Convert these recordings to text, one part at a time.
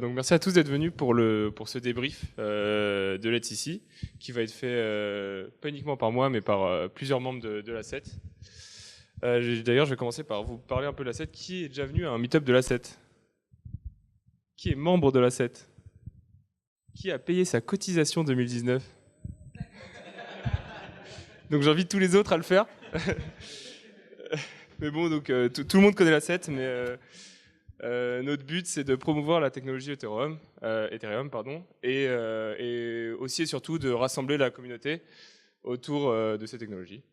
Donc merci à tous d'être venus pour ce débrief de Let's Ici, qui va être fait pas uniquement par moi, mais par plusieurs membres de l'A7. D'ailleurs, je vais commencer par vous parler un peu de l'A7. Qui est déjà venu à un meet-up de l'A7? Qui est membre de l'A7? Qui a payé sa cotisation 2019? Donc j'invite tous les autres à le faire. Mais bon, donc tout le monde connaît l'A7, mais notre but, c'est de promouvoir la technologie Ethereum, et aussi et surtout de rassembler la communauté autour de ces technologies.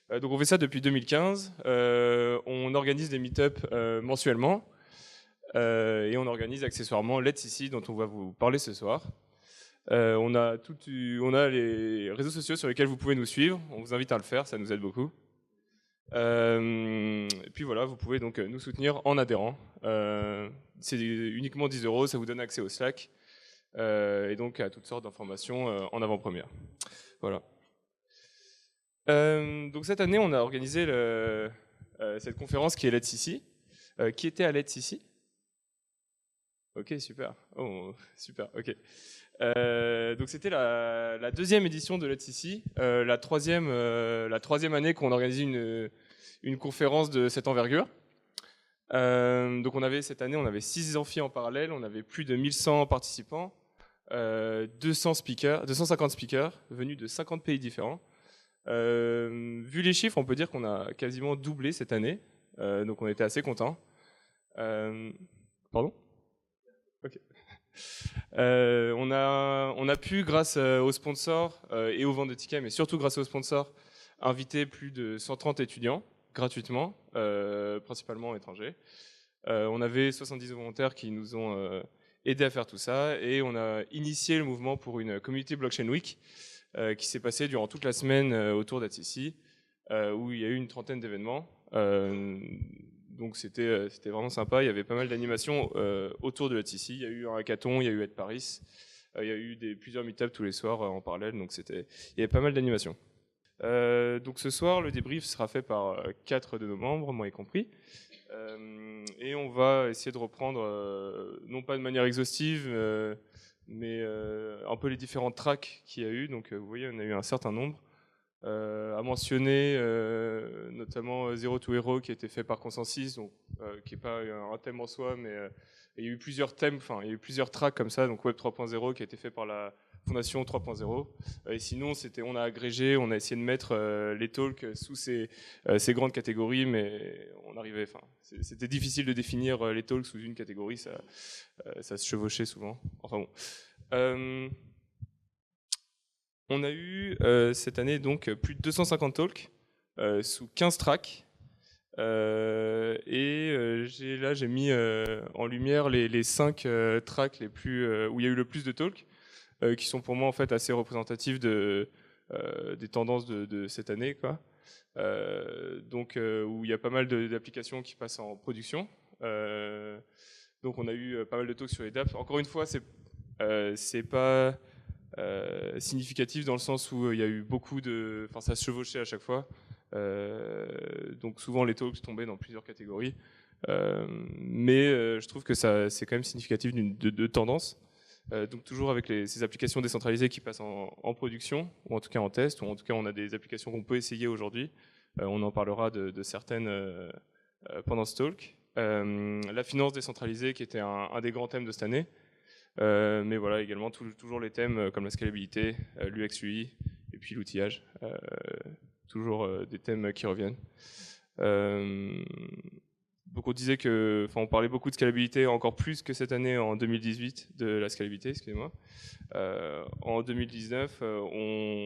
Donc on fait ça depuis 2015. On organise des meet-up mensuellement et on organise accessoirement Let's Ici, dont on va vous parler ce soir. On a les réseaux sociaux sur lesquels vous pouvez nous suivre. On vous invite à le faire, ça nous aide beaucoup. Et puis voilà, vous pouvez donc nous soutenir en adhérant. C'est uniquement 10 €, ça vous donne accès au Slack et donc à toutes sortes d'informations en avant-première. Voilà. Donc cette année, on a organisé cette conférence qui est Let's Ici. Qui était à Let's Ici? Ok, super. Oh, super, ok. Donc c'était la deuxième édition de Let's Ici, la troisième année qu'on organise une conférence de cette envergure. Donc cette année, on avait 6 amphis en parallèle, on avait plus de 1100 participants, 250 speakers venus de 50 pays différents. Vu les chiffres, on peut dire qu'on a quasiment doublé cette année, donc on était assez contents. Pardon? Ok. On a pu, grâce aux sponsors et aux ventes de tickets, mais surtout grâce aux sponsors, inviter plus de 130 étudiants gratuitement, principalement étrangers. On avait 70 volontaires qui nous ont aidés à faire tout ça, et on a initié le mouvement pour une Community Blockchain Week qui s'est passée durant toute la semaine autour d'Atsisi, où il y a eu une trentaine d'événements. Donc c'était vraiment sympa, il y avait pas mal d'animations autour de l'ATC, il y a eu un hackathon, il y a eu Ed Paris, il y a eu plusieurs meet-ups tous les soirs en parallèle, donc il y avait pas mal d'animations. Donc ce soir, le débrief sera fait par 4 de nos membres, moi y compris, et on va essayer de reprendre, non pas de manière exhaustive, mais un peu les différents tracks qu'il y a eu, donc vous voyez, on a eu un certain nombre. À mentionner notamment Zero to Hero qui a été fait par Consensus, donc qui n'est pas un thème en soi, mais il y a eu plusieurs thèmes, enfin il y a eu plusieurs tracks comme ça, donc Web 3.0 qui a été fait par la Fondation 3.0. Et sinon, on a agrégé, on a essayé de mettre les talks sous ces grandes catégories, mais c'était difficile de définir les talks sous une catégorie, ça se chevauchait souvent. Enfin bon. On a eu cette année donc plus de 250 talks sous 15 tracks. J'ai mis en lumière les 5 tracks où il y a eu le plus de talks, qui sont pour moi en fait assez représentatifs des tendances de cette année, quoi. Où il y a pas mal d'applications qui passent en production. Donc on a eu pas mal de talks sur les dApps. Encore une fois, c'est pas significatif dans le sens où il y a eu ça se chevauchait à chaque fois. Donc souvent les talks tombaient dans plusieurs catégories. Mais je trouve que c'est quand même significatif de tendance. Donc toujours avec ces applications décentralisées qui passent en production, ou en tout cas en test, ou en tout cas on a des applications qu'on peut essayer aujourd'hui. On en parlera de certaines pendant ce talk. La finance décentralisée qui était un des grands thèmes de cette année. Mais voilà, également toujours les thèmes comme la scalabilité, l'UX UI et puis l'outillage. Toujours des thèmes qui reviennent. Donc on parlait beaucoup de scalabilité, encore plus que cette année en 2018 de la scalabilité, excusez-moi. En 2019,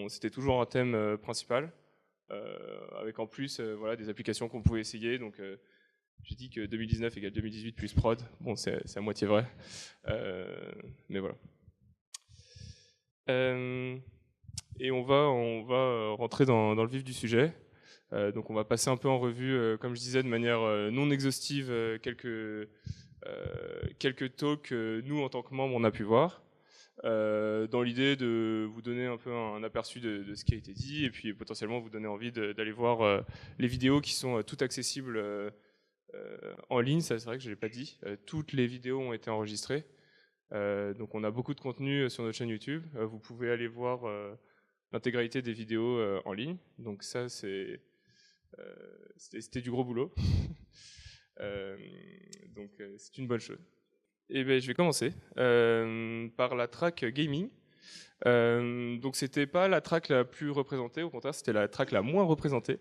c'était toujours un thème principal, avec en plus des applications qu'on pouvait essayer. Donc j'ai dit que 2019 égale 2018 plus prod. Bon, c'est à moitié vrai. Mais voilà. Et on va rentrer dans le vif du sujet. Donc on va passer un peu en revue, comme je disais, de manière non exhaustive, quelques talks que nous, en tant que membres, on a pu voir. Dans l'idée de vous donner un peu un aperçu de ce qui a été dit, et puis potentiellement vous donner envie d'aller voir les vidéos qui sont toutes accessibles en ligne. Ça, c'est vrai que je ne l'ai pas dit. Toutes les vidéos ont été enregistrées. Donc on a beaucoup de contenu sur notre chaîne YouTube. Vous pouvez aller voir l'intégralité des vidéos en ligne. Donc ça, c'était du gros boulot. Donc c'est une bonne chose. Et ben, je vais commencer par la track gaming. Donc c'était pas la track la plus représentée, au contraire c'était la track la moins représentée.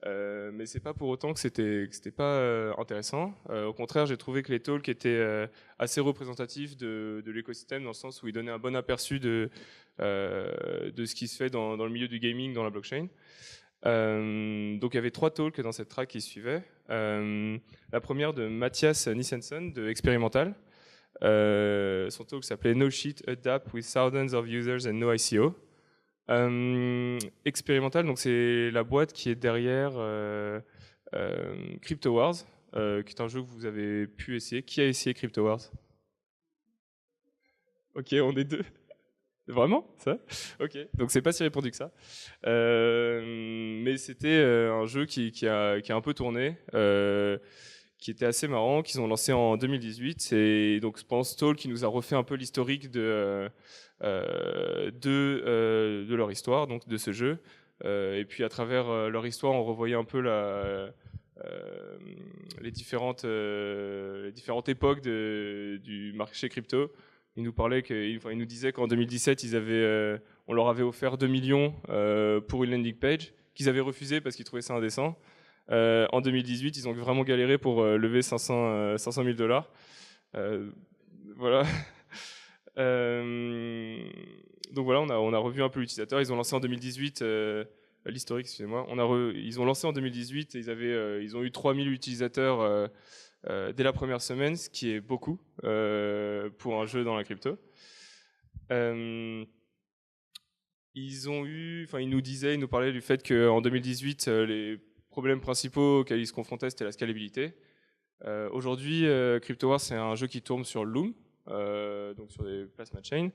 Mais c'est pas pour autant que c'était pas intéressant. Au contraire, j'ai trouvé que les talks étaient assez représentatifs de l'écosystème, dans le sens où ils donnaient un bon aperçu de ce qui se fait dans le milieu du gaming, dans la blockchain. Donc il y avait 3 talks dans cette track qui suivaient. La première de Mathias Nissenson de Experimental. Son talk s'appelait No Shit Adapt with thousands of users and no ICO. Experimental, donc c'est la boîte qui est derrière Crypto Wars, qui est un jeu que vous avez pu essayer. Qui a essayé Crypto Wars? Ok, on est 2. Vraiment ça? Ok, donc c'est pas si répandu que ça. Mais c'était un jeu qui a un peu tourné, qui était assez marrant, qu'ils ont lancé en 2018. Et donc pendant ce talk, qui nous a refait un peu l'historique de leur histoire, donc de ce jeu. Et puis à travers leur histoire, on revoyait un peu les différentes époques du marché crypto. Il nous parlait il nous disait qu'en 2017, on leur avait offert 2 millions pour une landing page, qu'ils avaient refusé parce qu'ils trouvaient ça indécent. En 2018, ils ont vraiment galéré pour lever 500 000 dollars. Voilà. Donc voilà, on a revu un peu l'utilisateur. Ils ont lancé en 2018 l'historique, excusez-moi. Ils ont lancé en 2018 et ils ont eu 3000 utilisateurs dès la première semaine, ce qui est beaucoup pour un jeu dans la crypto. Ils nous parlaient du fait qu'en 2018, les problèmes principaux auxquels ils se confrontaient, c'était la scalabilité. Aujourd'hui, CryptoWars, c'est un jeu qui tourne sur Loom, donc sur des plasma chains.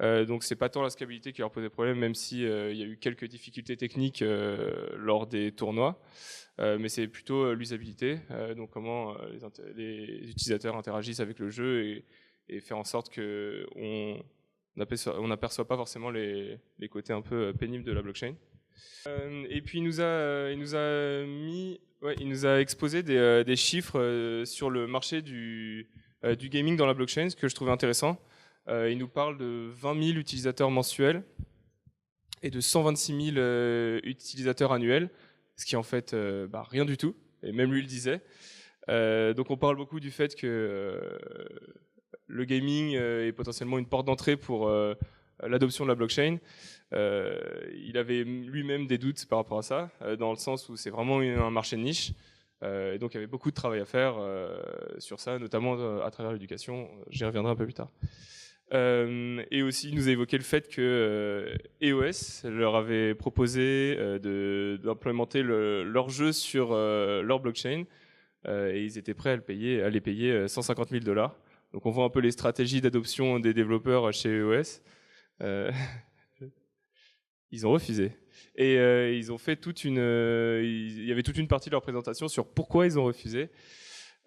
Donc c'est pas tant la scalabilité qui leur posait problème, même si il y a eu quelques difficultés techniques lors des tournois, mais c'est plutôt l'usabilité, donc comment les utilisateurs interagissent avec le jeu et faire en sorte que on n'aperçoit pas forcément les côtés un peu pénibles de la blockchain. Et puis il nous a exposé des chiffres sur le marché du gaming dans la blockchain, ce que je trouvais intéressant. Il nous parle de 20 000 utilisateurs mensuels et de 126 000 utilisateurs annuels, ce qui est en fait rien du tout, et même lui le disait. Donc on parle beaucoup du fait que le gaming est potentiellement une porte d'entrée pour l'adoption de la blockchain. Il avait lui-même des doutes par rapport à ça, dans le sens où c'est vraiment un marché de niche. Et donc il y avait beaucoup de travail à faire sur ça, notamment à travers l'éducation. J'y reviendrai un peu plus tard. Et aussi, il nous a évoqué le fait que EOS leur avait proposé d'implémenter leur jeu sur leur blockchain, et ils étaient prêts à les payer 150 000 dollars. Donc on voit un peu les stratégies d'adoption des développeurs chez EOS. Ils ont refusé. Et ils ont fait il y avait toute une partie de leur présentation sur pourquoi ils ont refusé.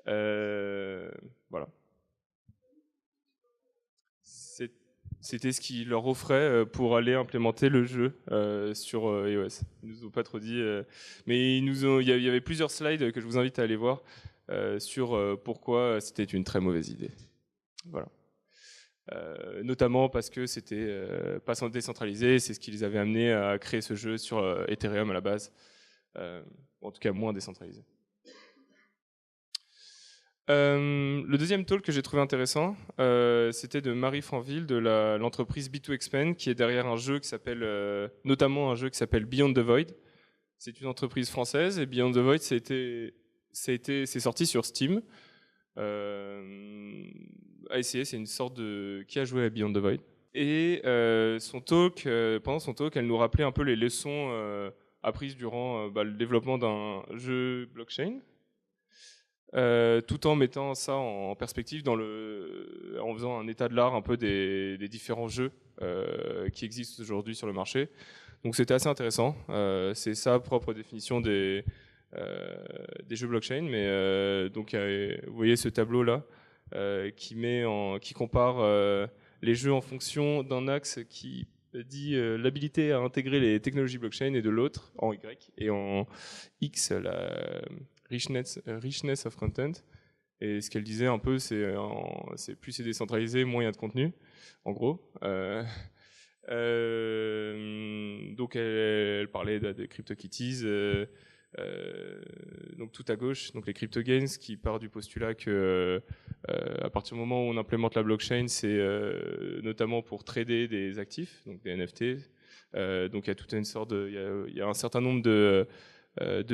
Voilà. C'était ce qu'ils leur offraient pour aller implémenter le jeu sur iOS. Ils nous ont pas trop dit, mais il y avait plusieurs slides que je vous invite à aller voir sur pourquoi c'était une très mauvaise idée. Voilà. Notamment parce que c'était pas décentralisé, c'est ce qui les avait amenés à créer ce jeu sur Ethereum à la base, en tout cas moins décentralisé. Le deuxième talk que j'ai trouvé intéressant, c'était de Marie Franville de l'entreprise B2Expand, qui est derrière un jeu qui s'appelle, notamment un jeu qui s'appelle Beyond the Void. C'est une entreprise française et Beyond the Void, c'est sorti sur Steam. À essayer, c'est une sorte de qui a joué à Beyond the Void. Et pendant son talk, elle nous rappelait un peu les leçons apprises durant le développement d'un jeu blockchain. Tout en mettant ça en perspective en faisant un état de l'art un peu des différents jeux qui existent aujourd'hui sur le marché. Donc c'était assez intéressant. C'est sa propre définition des jeux blockchain. Mais donc vous voyez ce tableau là qui compare les jeux en fonction d'un axe qui dit l'habilité à intégrer les technologies blockchain et de l'autre, en Y, et en X, la richness of content. Et ce qu'elle disait un peu, c'est plus c'est décentralisé, moins il y a de contenu, en gros. Donc elle parlait de CryptoKitties, donc tout à gauche, donc les CryptoGains qui part du postulat que à partir du moment où on implémente la blockchain, c'est notamment pour trader des actifs, donc des NFT. Donc il y a toute une sorte il y a un certain nombre de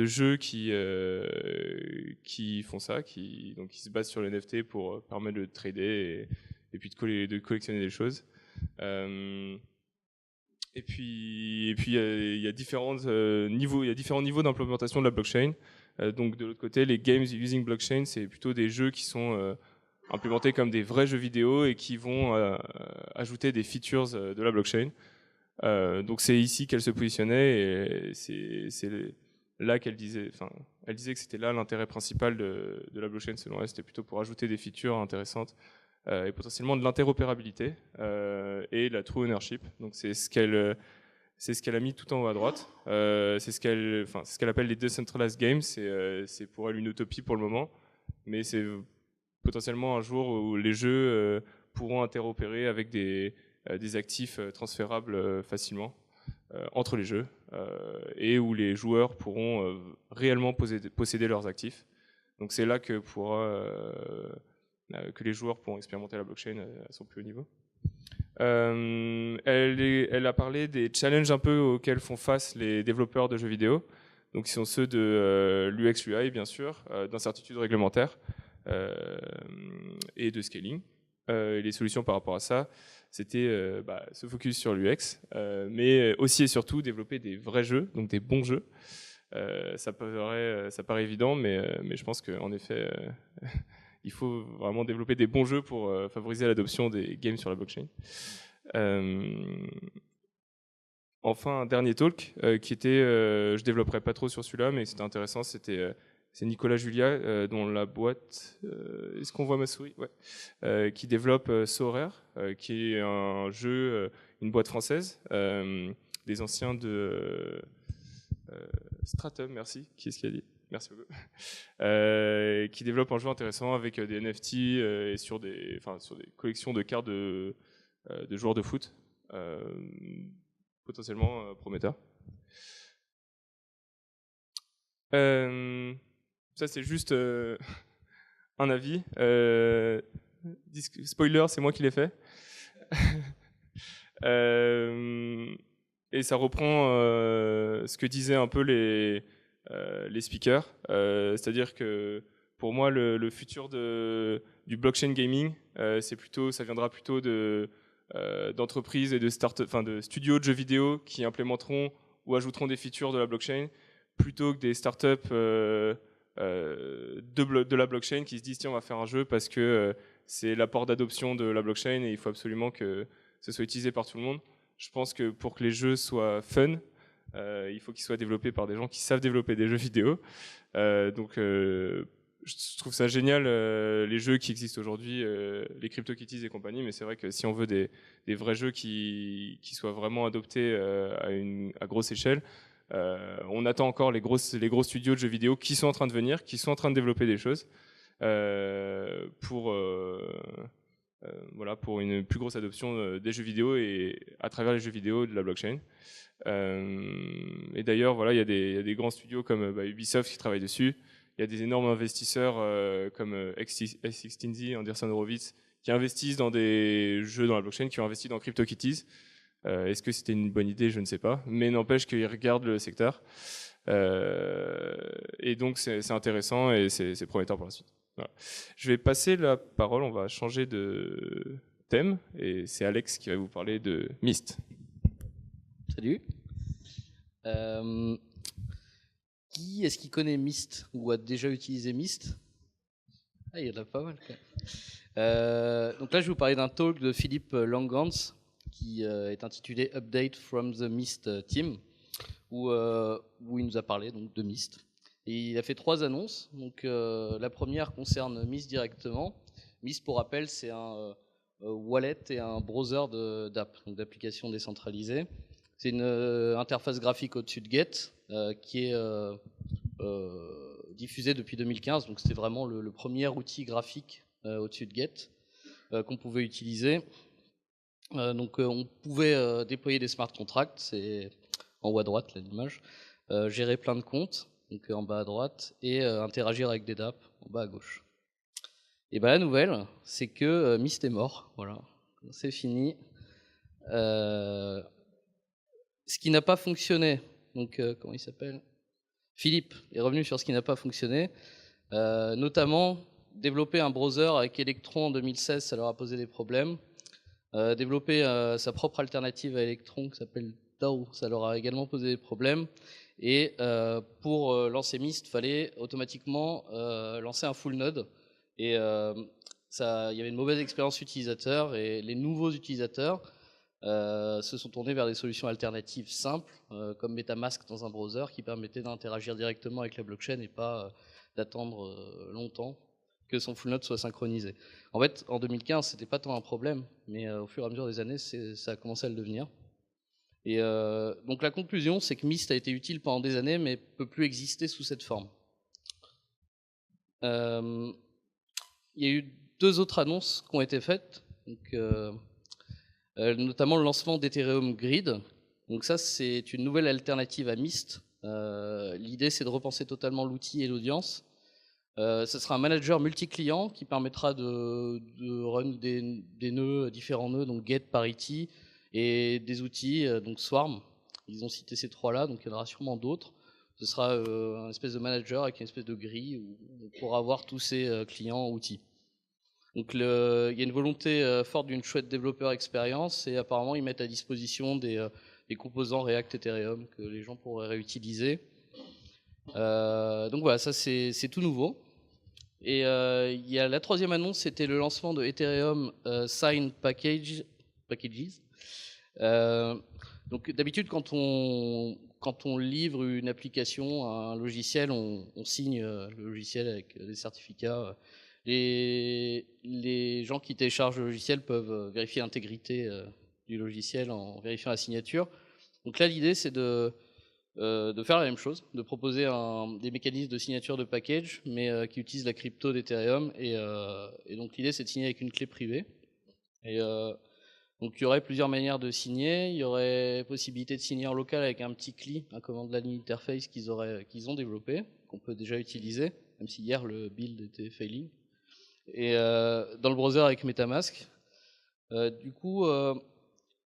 jeux qui font ça, donc qui se basent sur les NFT pour permettre de trader et puis de collectionner des choses. Et puis il y a différents niveaux d'implémentation de la blockchain. Donc de l'autre côté, les games using blockchain, c'est plutôt des jeux qui sont implémentés comme des vrais jeux vidéo et qui vont ajouter des features de la blockchain. Donc c'est ici qu'elle se positionnait et c'est là qu'elle disait, elle disait que c'était là l'intérêt principal de la blockchain selon elle, c'était plutôt pour ajouter des features intéressantes et potentiellement de l'interopérabilité et la true ownership. Donc c'est ce qu'elle a mis tout en haut à droite. C'est ce qu'elle appelle les decentralized games. C'est pour elle une utopie pour le moment, mais c'est potentiellement un jour où les jeux pourront interopérer avec des actifs transférables facilement entre les jeux et où les joueurs pourront réellement posséder leurs actifs. Donc c'est là que les joueurs pourront expérimenter la blockchain à son plus haut niveau. Elle a parlé des challenges un peu auxquels font face les développeurs de jeux vidéo, donc qui sont ceux de l'UX UI bien sûr, d'incertitudes réglementaires et de scaling. Et les solutions par rapport à ça, c'était se focus sur l'UX, mais aussi et surtout développer des vrais jeux, donc des bons jeux. Ça paraît évident, mais je pense qu'en effet, il faut vraiment développer des bons jeux pour favoriser l'adoption des games sur la blockchain. Enfin, un dernier talk qui était, je développerai pas trop sur celui-là, mais c'était intéressant, c'est Nicolas Julia, dont la boîte, est-ce qu'on voit ma souris? Ouais. Qui développe Sorare, qui est un jeu, une boîte française, des anciens de Stratum, merci. Qui est-ce qui a dit? Merci beaucoup. Qui développe un jeu intéressant avec des NFT et sur des collections de cartes de joueurs de foot, potentiellement prometteur. Ça c'est juste un avis. Spoiler, c'est moi qui l'ai fait. Et ça reprend ce que disaient un peu les speakers. C'est-à-dire que pour moi, le futur du blockchain gaming, ça viendra plutôt d'entreprises et de studios de jeux vidéo qui implémenteront ou ajouteront des features de la blockchain, plutôt que des startups de la blockchain qui se disent tiens on va faire un jeu parce que c'est l'apport d'adoption de la blockchain et il faut absolument que ce soit utilisé par tout le monde. Je pense que pour que les jeux soient fun, il faut qu'ils soient développés par des gens qui savent développer des jeux vidéo. Donc je trouve ça génial, les jeux qui existent aujourd'hui, les CryptoKitties et compagnie, mais c'est vrai que si on veut des vrais jeux qui soient vraiment adoptés à grosse échelle, on attend encore les gros studios de jeux vidéo qui sont en train de venir, qui sont en train de développer des choses pour une plus grosse adoption des jeux vidéo et à travers les jeux vidéo de la blockchain. Et d'ailleurs, voilà, il y a des grands studios comme Ubisoft qui travaillent dessus. Il y a des énormes investisseurs comme X16Z, Anderson Horowitz, qui investissent dans des jeux dans la blockchain, qui ont investi dans CryptoKitties. Est-ce que c'était une bonne idée? Je ne sais pas. Mais n'empêche qu'ils regardent le secteur. Et donc, c'est intéressant et c'est prometteur pour la suite. Voilà. Je vais passer la parole, on va changer de thème. Et c'est Alex qui va vous parler de Myst. Salut. Qui est-ce qui connaît Myst ou a déjà utilisé Myst? Ah, il y en a pas mal. Donc là, je vais vous parler d'un talk de Philippe Langans qui est intitulé Update from the Myst Team, où il nous a parlé donc, de Myst. Et il a fait 3 annonces. Donc la première concerne Myst directement. Mist, pour rappel, c'est un wallet et un browser d'app, donc d'applications décentralisées. C'est une interface graphique au-dessus de Get qui est diffusée depuis 2015. Donc c'était vraiment le premier outil graphique au-dessus de Get qu'on pouvait utiliser. Donc on pouvait déployer des smart contracts, c'est en haut à droite là, l'image, gérer plein de comptes, donc en bas à droite, et interagir avec des dApps en bas à gauche. Et ben la nouvelle, c'est que Mist est mort, voilà, c'est fini. Ce qui n'a pas fonctionné, donc comment il s'appelle ? Philippe est revenu sur ce qui n'a pas fonctionné, notamment développer un browser avec Electron en 2016, ça leur a posé des problèmes. Développer sa propre alternative à Electron qui s'appelle DAO, ça leur a également posé des problèmes. Et pour lancer Mist, il fallait automatiquement lancer un full node. Et il y avait une mauvaise expérience utilisateur et les nouveaux utilisateurs se sont tournés vers des solutions alternatives simples comme MetaMask dans un browser qui permettait d'interagir directement avec la blockchain et pas d'attendre longtemps que son full node soit synchronisé. En fait, en 2015, c'était pas tant un problème, mais au fur et à mesure des années, ça a commencé à le devenir. Et donc la conclusion, c'est que Mist a été utile pendant des années, mais peut plus exister sous cette forme. Il y a eu 2 autres annonces qui ont été faites, donc, notamment le lancement d'Ethereum Grid. Donc ça, c'est une nouvelle alternative à Mist. L'idée, c'est de repenser totalement l'outil et l'audience. Ce sera un manager multi-client qui permettra de run des nœuds, différents nœuds, donc Get, Parity, et des outils, donc Swarm. Ils ont cité ces 3-là, donc il y en aura sûrement d'autres. Ce sera un espèce de manager avec une espèce de grille où on pourra avoir tous ces clients outils. Donc il y a une volonté forte d'une chouette développeur expérience et apparemment ils mettent à disposition des composants React Ethereum que les gens pourraient réutiliser. Donc voilà, ça c'est tout nouveau. Et il y a la 3e annonce, c'était le lancement de Ethereum Sign Packages. Donc d'habitude quand on livre une application, un logiciel, on signe le logiciel avec des certificats. Les gens qui téléchargent le logiciel peuvent vérifier l'intégrité du logiciel en vérifiant la signature. Donc là l'idée c'est de faire la même chose, de proposer des mécanismes de signature de package, mais qui utilisent la crypto d'Ethereum. Et donc l'idée, c'est de signer avec une clé privée. Et donc il y aurait plusieurs manières de signer. Il y aurait possibilité de signer en local avec un petit CLI, un command line interface qu'ils ont développé, qu'on peut déjà utiliser, même si hier le build était failing. Et dans le browser avec MetaMask. Du coup,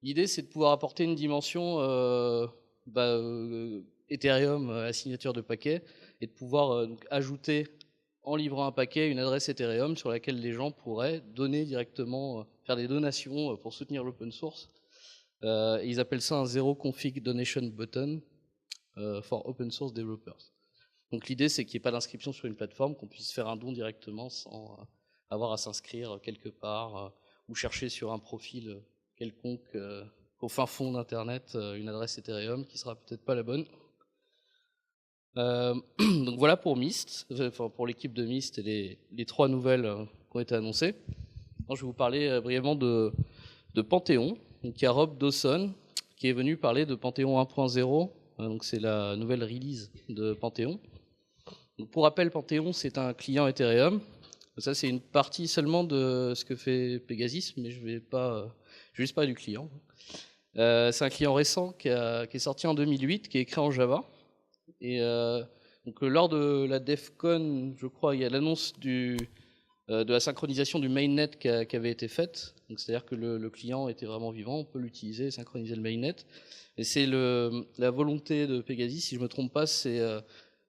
l'idée, c'est de pouvoir apporter une dimension Ethereum à signature de paquet et de pouvoir donc ajouter en livrant un paquet une adresse Ethereum sur laquelle les gens pourraient donner directement, faire des donations pour soutenir l'open source. Et ils appellent ça un Zero Config Donation Button for Open Source Developers. Donc l'idée, c'est qu'il n'y ait pas d'inscription sur une plateforme, qu'on puisse faire un don directement sans avoir à s'inscrire quelque part ou chercher sur un profil quelconque au fin fond d'Internet une adresse Ethereum qui sera peut-être pas la bonne. Donc voilà pour Mist, enfin pour l'équipe de Mist et les 3 nouvelles qui ont été annoncées. Alors, je vais vous parler brièvement de Panthéon. Donc il y a Rob Dawson qui est venu parler de Panthéon 1.0. Donc c'est la nouvelle release de Panthéon. Donc pour rappel, Panthéon c'est un client Ethereum. Ça c'est une partie seulement de ce que fait Pegasus, mais je vais juste parler du client. C'est un client récent qui est sorti en 2008, qui est écrit en Java. Et donc lors de la DevCon, je crois, il y a l'annonce de la synchronisation du mainnet qui avait été faite. Donc c'est-à-dire que le client était vraiment vivant, on peut l'utiliser, synchroniser le mainnet. Et c'est la volonté de Pegasus, si je ne me trompe pas, c'est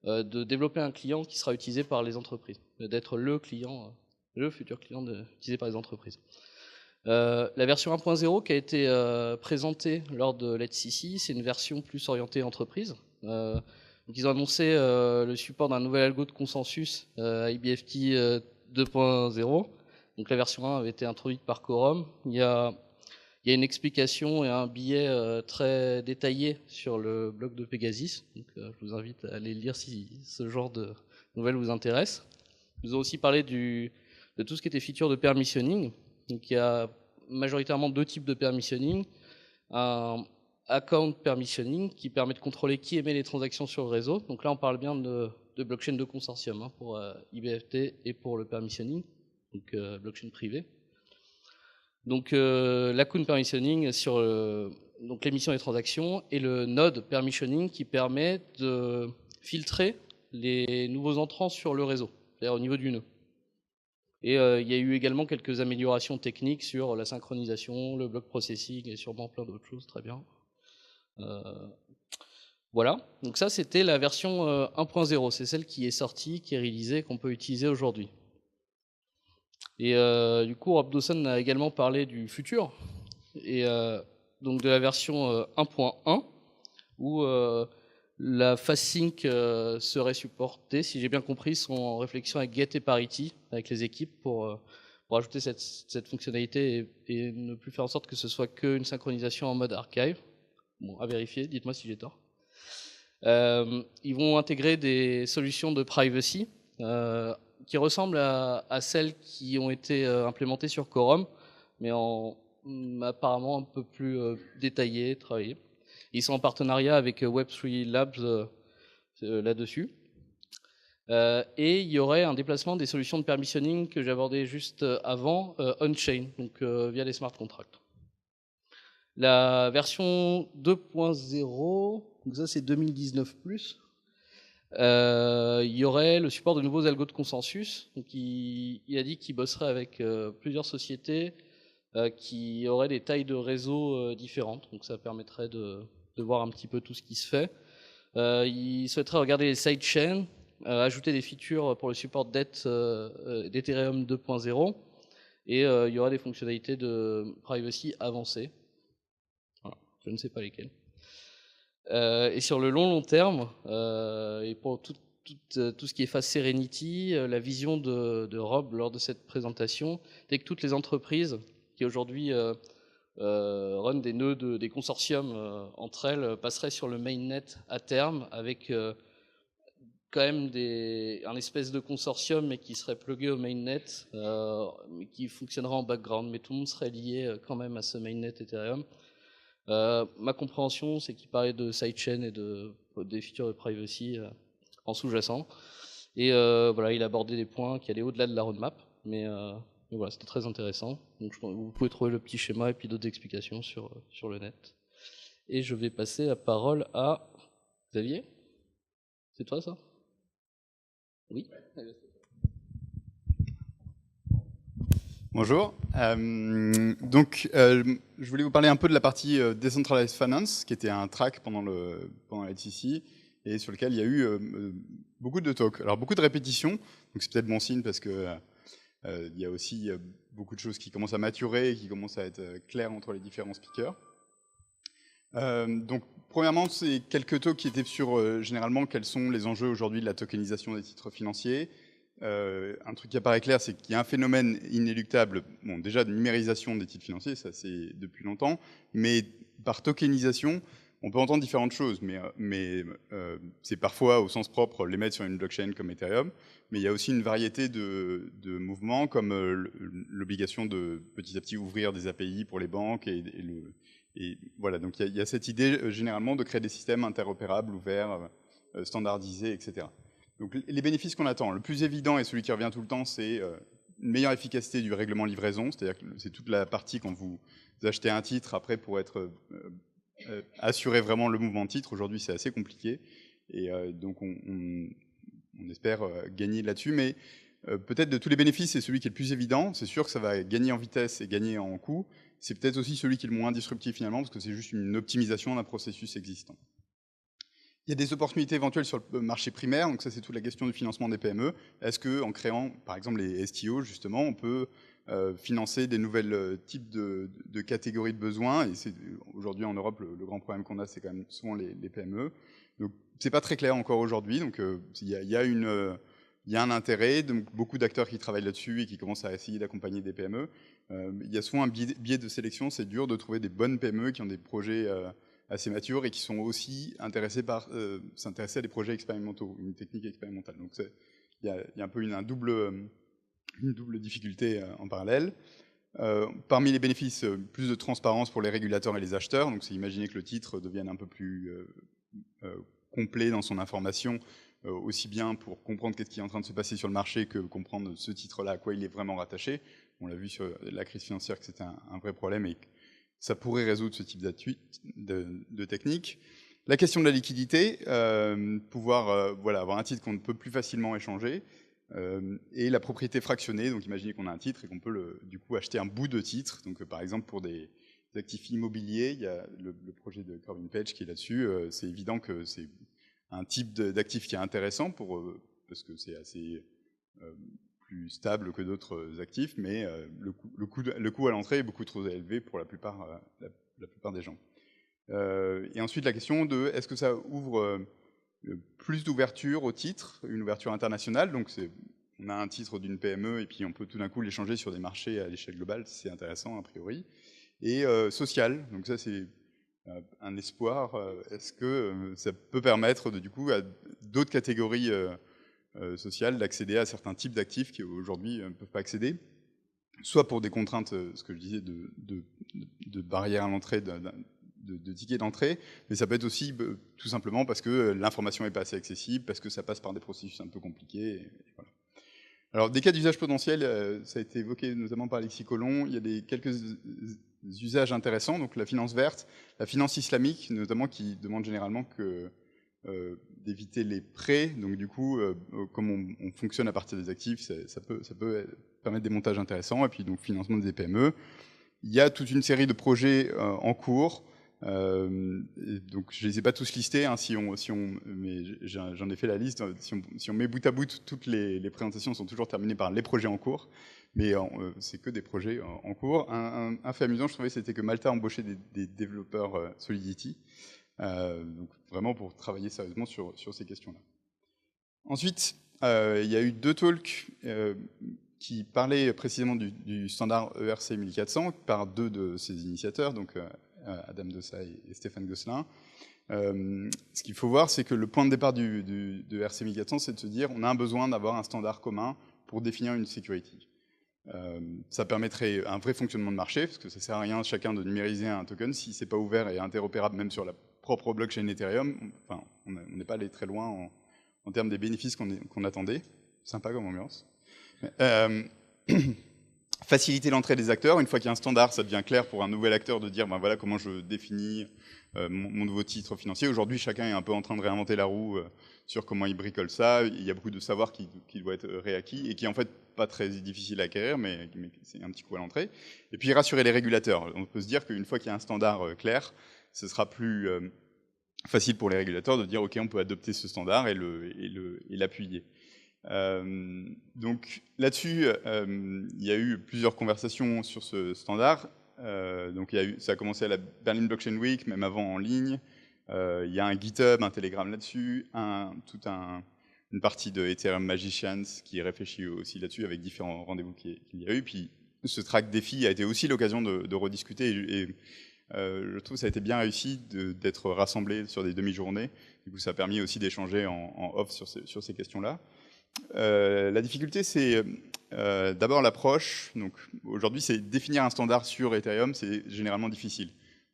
de développer un client qui sera utilisé par les entreprises, d'être le futur client utilisé par les entreprises. La version 1.0 qui a été présentée lors de l'ETHCC, c'est une version plus orientée entreprise. Donc ils ont annoncé le support d'un nouvel algo de consensus IBFT 2.0. Donc la version 1 avait été introduite par Quorum. Il y a une explication et un billet très détaillé sur le blog de Pegasus. Donc je vous invite à aller lire si ce genre de nouvelles vous intéresse. Ils ont aussi parlé du de tout ce qui était feature de permissioning. Donc il y a majoritairement deux types de permissioning. Un account permissioning qui permet de contrôler qui émet les transactions sur le réseau. Donc là, on parle bien de blockchain de consortium pour IBFT et pour le permissioning, donc blockchain privé. Donc l'account permissioning sur donc l'émission des transactions et le node permissioning qui permet de filtrer les nouveaux entrants sur le réseau, c'est-à-dire au niveau du nœud. Et il y a eu également quelques améliorations techniques sur la synchronisation, le block processing et sûrement plein d'autres choses, très bien. Voilà, donc ça c'était la version 1.0, c'est celle qui est sortie, qui est réalisée, qu'on peut utiliser aujourd'hui. Et du coup, Rob Dawson a également parlé du futur, et donc de la version 1.1, où la fast sync serait supportée, si j'ai bien compris, ils sont en réflexion avec Get et Parity, avec les équipes, pour ajouter cette fonctionnalité et ne plus faire en sorte que ce soit qu'une synchronisation en mode archive. Bon, à vérifier, dites-moi si j'ai tort. Ils vont intégrer des solutions de privacy qui ressemblent à celles qui ont été implémentées sur Quorum, mais apparemment un peu plus détaillées, travaillées. Ils sont en partenariat avec Web3 Labs là-dessus. Et il y aurait un déplacement des solutions de permissioning que j'abordais juste avant, on-chain, donc via les smart contracts. La version 2.0, donc ça c'est 2019 plus, il y aurait le support de nouveaux algos de consensus. Donc il a dit qu'il bosserait avec plusieurs sociétés qui auraient des tailles de réseau différentes. Donc ça permettrait de voir un petit peu tout ce qui se fait. Il souhaiterait regarder les sidechains, ajouter des features pour le support d'Ethereum 2.0 et il y aura des fonctionnalités de privacy avancées. Voilà, je ne sais pas lesquelles. Et sur le long terme, et pour tout ce qui est phase Serenity, la vision de Rob lors de cette présentation, c'est que toutes les entreprises qui aujourd'hui run des nœuds des consortiums entre elles passeraient sur le mainnet à terme avec quand même un espèce de consortium mais qui serait plugué au mainnet, mais qui fonctionnerait en background, mais tout le monde serait lié quand même à ce mainnet Ethereum. Ma compréhension, c'est qu'il parlait de sidechain et des features de privacy en sous-jacent. Et voilà, il a abordé des points qui allaient au-delà de la roadmap, mais voilà, c'était très intéressant. Donc, vous pouvez trouver le petit schéma et puis d'autres explications sur le net. Et je vais passer la parole à Xavier. C'est toi ça? Oui. Bonjour. Donc, je voulais vous parler un peu de la partie Decentralized Finance, qui était un track pendant l'ITC, et sur lequel il y a eu beaucoup de talks. Alors, beaucoup de répétitions, donc c'est peut-être bon signe parce que il y a aussi beaucoup de choses qui commencent à maturer et qui commencent à être claires entre les différents speakers. Donc, premièrement, c'est quelques talks qui étaient sur généralement quels sont les enjeux aujourd'hui de la tokenisation des titres financiers. Un truc qui apparaît clair, c'est qu'il y a un phénomène inéluctable, bon, déjà de numérisation des titres financiers, ça c'est depuis longtemps, mais par tokenisation, on peut entendre différentes choses, mais c'est parfois au sens propre les mettre sur une blockchain comme Ethereum, mais il y a aussi une variété de mouvements comme l'obligation de petit à petit ouvrir des API pour les banques et voilà, donc il y a cette idée généralement de créer des systèmes interopérables, ouverts, standardisés, etc. Donc les bénéfices qu'on attend, le plus évident et celui qui revient tout le temps, c'est une meilleure efficacité du règlement livraison, c'est-à-dire que c'est toute la partie quand vous achetez un titre après pour être assurer vraiment le mouvement de titre. Aujourd'hui, c'est assez compliqué et donc on espère gagner là-dessus, mais peut-être de tous les bénéfices, c'est celui qui est le plus évident. C'est sûr que ça va gagner en vitesse et gagner en coût. C'est peut-être aussi celui qui est le moins disruptif finalement, parce que c'est juste une optimisation d'un processus existant. Il y a des opportunités éventuelles sur le marché primaire, donc ça c'est toute la question du financement des PME. Est-ce qu'en créant par exemple les STO justement, on peut financer des nouvelles types de catégories de besoins, et c'est aujourd'hui en Europe le grand problème qu'on a, c'est quand même souvent les PME. Donc c'est pas très clair encore aujourd'hui, donc il y a un intérêt, donc beaucoup d'acteurs qui travaillent là-dessus et qui commencent à essayer d'accompagner des PME. Il y a souvent un biais de sélection, c'est dur de trouver des bonnes PME qui ont des projets assez matures et qui sont aussi intéressés par s'intéresser à des projets expérimentaux, une technique expérimentale. Donc il y a un peu un double une double difficulté en parallèle. Parmi les bénéfices, plus de transparence pour les régulateurs et les acheteurs. Donc c'est imaginer que le titre devienne un peu plus complet dans son information, aussi bien pour comprendre qu'est-ce qui est en train de se passer sur le marché que comprendre ce titre-là, à quoi il est vraiment rattaché. On l'a vu sur la crise financière que c'était un vrai problème et que ça pourrait résoudre ce type de technique. La question de la liquidité, pouvoir voilà, avoir un titre qu'on ne peut plus facilement échanger, et la propriété fractionnée, donc imaginez qu'on a un titre et qu'on peut du coup acheter un bout de titre. Donc par exemple pour des actifs immobiliers, il y a le projet de Corbin Page qui est là-dessus. C'est évident que c'est un type d'actif qui est intéressant parce que c'est assez plus stable que d'autres actifs, mais le coût à l'entrée est beaucoup trop élevé pour la plupart des gens. Et ensuite la question de est-ce que ça ouvre plus d'ouverture au titre, une ouverture internationale. Donc on a un titre d'une PME et puis on peut tout d'un coup l'échanger sur des marchés à l'échelle globale, c'est intéressant a priori. Et social, donc ça c'est un espoir. Est-ce que ça peut permettre du coup à d'autres catégories sociales d'accéder à certains types d'actifs qui aujourd'hui ne peuvent pas accéder, soit pour des contraintes, ce que je disais, de barrières à l'entrée, de tickets d'entrée, mais ça peut être aussi tout simplement parce que l'information n'est pas assez accessible, parce que ça passe par des processus un peu compliqués. Et voilà. Alors, des cas d'usage potentiel, ça a été évoqué notamment par Alexis Collomb. Il y a quelques usages intéressants, donc la finance verte, la finance islamique, notamment qui demande généralement d'éviter les prêts. Donc du coup, comme on fonctionne à partir des actifs, ça peut permettre des montages intéressants. Et puis donc financement des PME. Il y a toute une série de projets en cours. Donc je les ai pas tous listés, hein, mais j'en ai fait la liste. Si on met bout à bout, toutes les présentations sont toujours terminées par les projets en cours, mais c'est que des projets en cours. Un fait amusant, je trouvais, c'était que Malta embauchait des développeurs Solidity, donc vraiment pour travailler sérieusement sur ces questions-là. Ensuite, il y a eu 2 talks qui parlaient précisément du standard ERC 1400 par 2 de ses initiateurs, donc Adam Dossa et Stéphane Gosselin. Ce qu'il faut voir, c'est que le point de départ de ERC 1400, c'est de se dire on a un besoin d'avoir un standard commun pour définir une security. Ça permettrait un vrai fonctionnement de marché, parce que ça sert à rien chacun de numériser un token si c'est pas ouvert et interopérable même sur la propre blockchain Ethereum. Enfin, on n'est pas allé très loin en termes des bénéfices qu'on attendait. Sympa comme ambiance. Faciliter l'entrée des acteurs. Une fois qu'il y a un standard, ça devient clair pour un nouvel acteur de dire ben voilà comment je définis mon nouveau titre financier. Aujourd'hui, chacun est un peu en train de réinventer la roue sur comment il bricole ça. Il y a beaucoup de savoir qui doit être réacquis et qui est en fait pas très difficile à acquérir, mais c'est un petit coup à l'entrée. Et puis rassurer les régulateurs. On peut se dire qu'une fois qu'il y a un standard clair, ce sera plus facile pour les régulateurs de dire ok, on peut adopter ce standard et l'appuyer. Donc là-dessus, il y a eu plusieurs conversations sur ce standard. Donc ça a commencé à la Berlin Blockchain Week, même avant en ligne. Il y a un GitHub, un Telegram là-dessus, une partie de Ethereum Magicians qui réfléchit aussi là-dessus avec différents rendez-vous qu'il y a eu. Puis ce track défi a été aussi l'occasion de rediscuter et je trouve que ça a été bien réussi d'être rassemblé sur des demi-journées. Du coup, ça a permis aussi d'échanger en off sur ces questions-là. La difficulté, c'est d'abord l'approche. Donc aujourd'hui, c'est définir un standard sur Ethereum, c'est généralement difficile.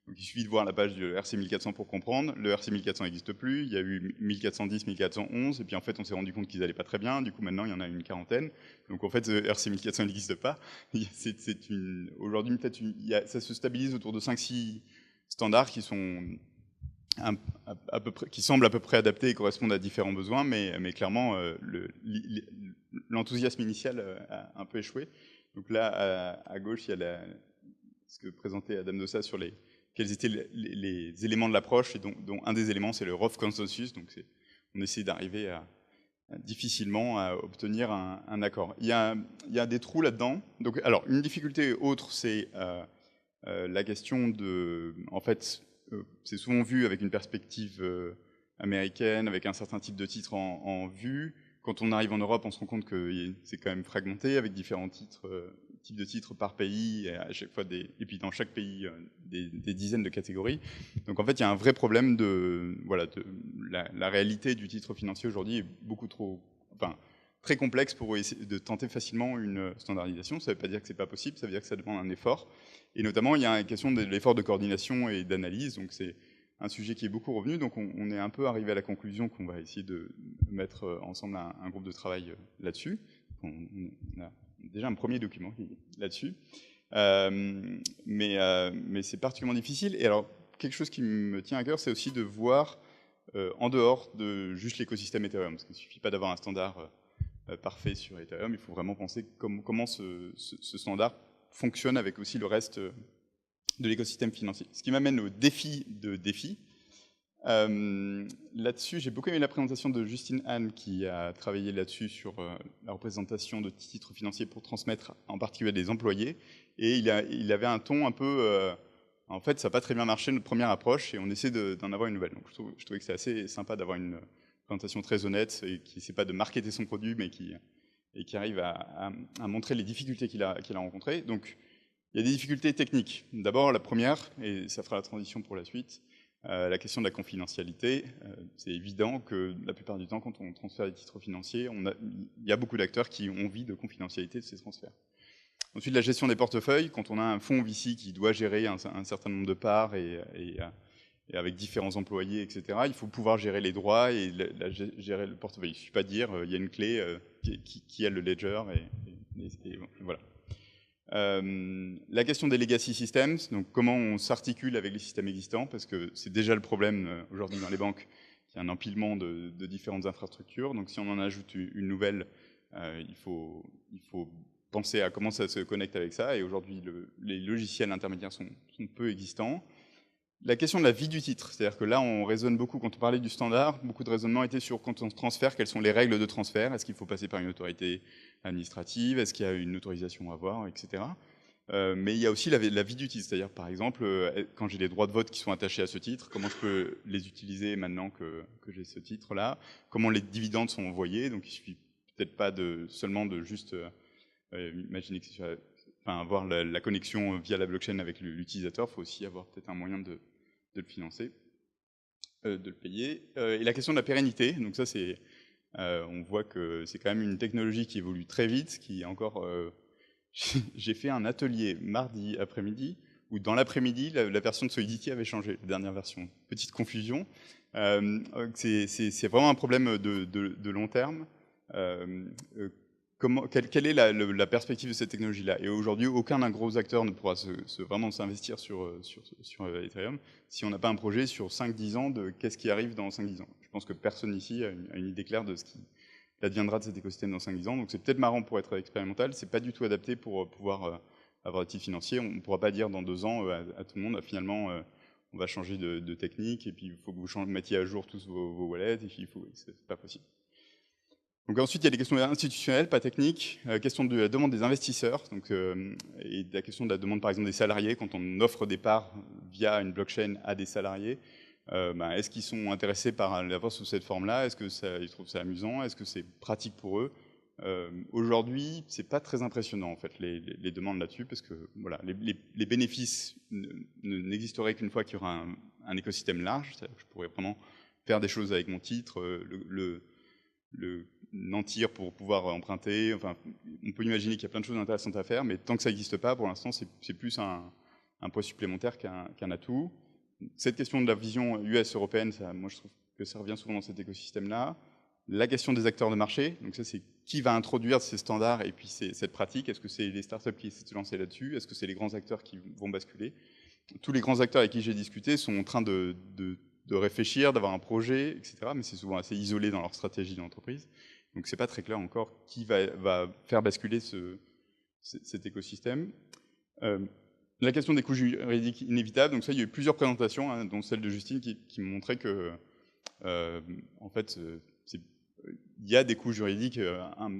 Donc il suffit de voir la page du RC 1400 pour comprendre. Le RC 1400 n'existe plus. Il y a eu 1410, 1411, et puis en fait, on s'est rendu compte qu'ils n'allaient pas très bien. Du coup, maintenant, il y en a une quarantaine. Donc en fait, le RC 1400 n'existe pas. Aujourd'hui, peut-être, ça se stabilise autour de 5-6 standards qui sont qui semblent à peu près adaptés et correspondent à différents besoins, mais clairement, l'enthousiasme initial a un peu échoué. Donc là, à gauche, il y a ce que présentait Adam Dossa sur quels étaient les éléments de l'approche, et dont un des éléments, c'est le rough consensus. Donc on essaie d'arriver difficilement à obtenir un accord. Il y a des trous là-dedans. Donc, alors, une difficulté autre, c'est la question de... En fait, c'est souvent vu avec une perspective américaine, avec un certain type de titre en vue. Quand on arrive en Europe, on se rend compte que c'est quand même fragmenté, avec différents types de titres par pays, et à chaque fois et puis dans chaque pays, des dizaines de catégories. Donc en fait, il y a un vrai problème la réalité du titre financier aujourd'hui est beaucoup trop... Enfin, très complexe pour essayer de tenter facilement une standardisation. Ça ne veut pas dire que ce n'est pas possible, ça veut dire que ça demande un effort. Et notamment, il y a une question de l'effort de coordination et d'analyse. Donc c'est un sujet qui est beaucoup revenu. Donc on est un peu arrivé à la conclusion qu'on va essayer de mettre ensemble un groupe de travail là-dessus. On a déjà un premier document là-dessus. Mais c'est particulièrement difficile. Et alors, quelque chose qui me tient à cœur, c'est aussi de voir en dehors de juste l'écosystème Ethereum. Parce qu'il ne suffit pas d'avoir un standard parfait sur Ethereum, il faut vraiment penser comment ce standard fonctionne avec aussi le reste de l'écosystème financier. Ce qui m'amène au défi de défi. Là-dessus, j'ai beaucoup aimé la présentation de Justine Hahn qui a travaillé là-dessus sur la représentation de titres financiers pour transmettre en particulier à des employés. Et il avait un ton un peu... en fait, ça n'a pas très bien marché notre première approche et on essaie d'en avoir une nouvelle. Donc je trouvais que c'est assez sympa d'avoir une présentation très honnête et qui n'essaie pas de marketer son produit, mais qui arrive à montrer les difficultés qu'il a rencontrées. Donc il y a des difficultés techniques. D'abord, la première, et ça fera la transition pour la suite, la question de la confidentialité. C'est évident que la plupart du temps, quand on transfère des titres financiers, il y a beaucoup d'acteurs qui ont envie de confidentialité de ces transferts. Ensuite, la gestion des portefeuilles. Quand on a un fonds VC qui doit gérer un certain nombre de parts et avec différents employés, etc., il faut pouvoir gérer les droits et gérer le portefeuille. Il ne suffit pas de dire il y a une clé qui a le ledger et voilà. La question des legacy systems, donc comment on s'articule avec les systèmes existants, parce que c'est déjà le problème aujourd'hui dans les banques, qu'il y a un empilement de différentes infrastructures. Donc si on en ajoute une nouvelle, il faut penser à comment ça se connecte avec ça. Et aujourd'hui, les logiciels intermédiaires sont peu existants. La question de la vie du titre, c'est-à-dire que là, on raisonne beaucoup, quand on parlait du standard, beaucoup de raisonnement était sur quand on se transfère, quelles sont les règles de transfert, est-ce qu'il faut passer par une autorité administrative, est-ce qu'il y a une autorisation à avoir, etc. Mais il y a aussi la vie du titre, c'est-à-dire par exemple, quand j'ai des droits de vote qui sont attachés à ce titre, comment je peux les utiliser maintenant que j'ai ce titre-là, comment les dividendes sont envoyés, donc il suffit peut-être pas seulement de juste imaginer que avoir la connexion via la blockchain avec l'utilisateur, il faut aussi avoir peut-être un moyen de le financer, de le payer. Et la question de la pérennité, donc ça on voit que c'est quand même une technologie qui évolue très vite, qui est encore... j'ai fait un atelier mardi après-midi, où dans l'après-midi, la version de Solidity avait changé, la dernière version. Petite confusion. C'est vraiment un problème de long terme. Quelle est la perspective de cette technologie-là? Et aujourd'hui, aucun gros acteur ne pourra vraiment s'investir sur Ethereum si on n'a pas un projet sur 5-10 ans de qu'est-ce qui arrive dans 5-10 ans. Je pense que personne ici a une idée claire de ce qui adviendra de cet écosystème dans 5-10 ans. Donc c'est peut-être marrant pour être expérimental, c'est pas du tout adapté pour pouvoir avoir des titres financiers. On ne pourra pas dire dans 2 ans à tout le monde, finalement, on va changer de technique et puis il faut que vous mettiez à jour tous vos wallets, et puis c'est pas possible. Donc ensuite, il y a des questions institutionnelles, pas techniques, question de la demande des investisseurs, et la question de la demande par exemple des salariés, quand on offre des parts via une blockchain à des salariés, est-ce qu'ils sont intéressés par l'avoir sous cette forme-là? Est-ce qu'ils trouvent ça amusant? Est-ce que c'est pratique pour eux? Aujourd'hui, c'est pas très impressionnant en fait les demandes là-dessus, parce que voilà, les bénéfices n'existeraient qu'une fois qu'il y aura un écosystème large, c'est-à-dire que je pourrais vraiment faire des choses avec mon titre, le nantir pour pouvoir emprunter. Enfin, on peut imaginer qu'il y a plein de choses intéressantes à faire, mais tant que ça n'existe pas, pour l'instant, c'est plus un poids supplémentaire qu'un atout. Cette question de la vision US européenne, moi je trouve que ça revient souvent dans cet écosystème-là. La question des acteurs de marché, donc ça c'est qui va introduire ces standards et puis cette pratique. Est-ce que c'est les startups qui essaient de se lancer là-dessus? Est-ce que c'est les grands acteurs qui vont basculer? Tous les grands acteurs avec qui j'ai discuté sont en train de réfléchir, d'avoir un projet, etc. Mais c'est souvent assez isolé dans leur stratégie d'entreprise. Donc c'est pas très clair encore qui va faire basculer cet écosystème. La question des coûts juridiques inévitables, donc ça il y a eu plusieurs présentations, dont celle de Justine qui montrait que en fait il y a des coûts juridiques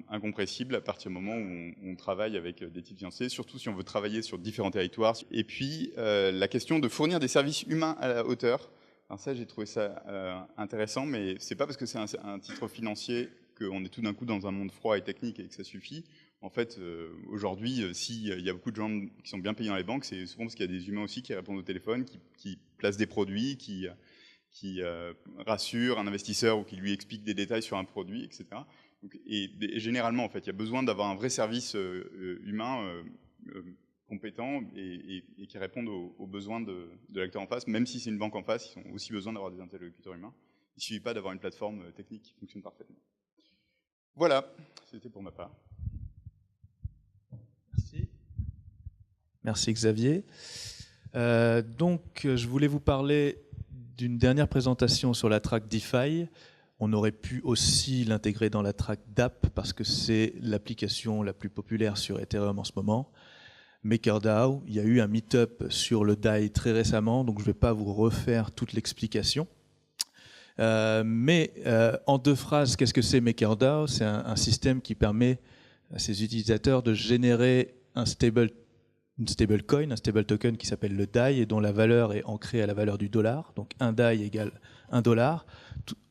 incompressibles à partir du moment où on travaille avec des titres financiers, surtout si on veut travailler sur différents territoires. Et puis la question de fournir des services humains à la hauteur. Alors ça, j'ai trouvé ça intéressant, mais c'est pas parce que c'est un titre financier qu'on est tout d'un coup dans un monde froid et technique et que ça suffit. En fait, aujourd'hui, s'il y a beaucoup de gens qui sont bien payés dans les banques, c'est souvent parce qu'il y a des humains aussi qui répondent au téléphone, qui placent des produits, qui rassurent un investisseur ou qui lui expliquent des détails sur un produit, etc. Donc, et généralement, en fait, il y a besoin d'avoir un vrai service humain compétent et qui réponde aux besoins de l'acteur en face. Même si c'est une banque en face, ils ont aussi besoin d'avoir des interlocuteurs humains. Il ne suffit pas d'avoir une plateforme technique qui fonctionne parfaitement. Voilà, c'était pour ma part. Merci. Merci Xavier. Donc, je voulais vous parler d'une dernière présentation sur la track DeFi. On aurait pu aussi l'intégrer dans la track DApp parce que c'est l'application la plus populaire sur Ethereum en ce moment. MakerDAO, il y a eu un meet-up sur le DAI très récemment, donc je ne vais pas vous refaire toute l'explication. Mais en 2 phrases, qu'est-ce que c'est MakerDAO? C'est un système qui permet à ses utilisateurs de générer une stablecoin, un stable token qui s'appelle le DAI et dont la valeur est ancrée à la valeur du dollar. Donc un DAI égale $1,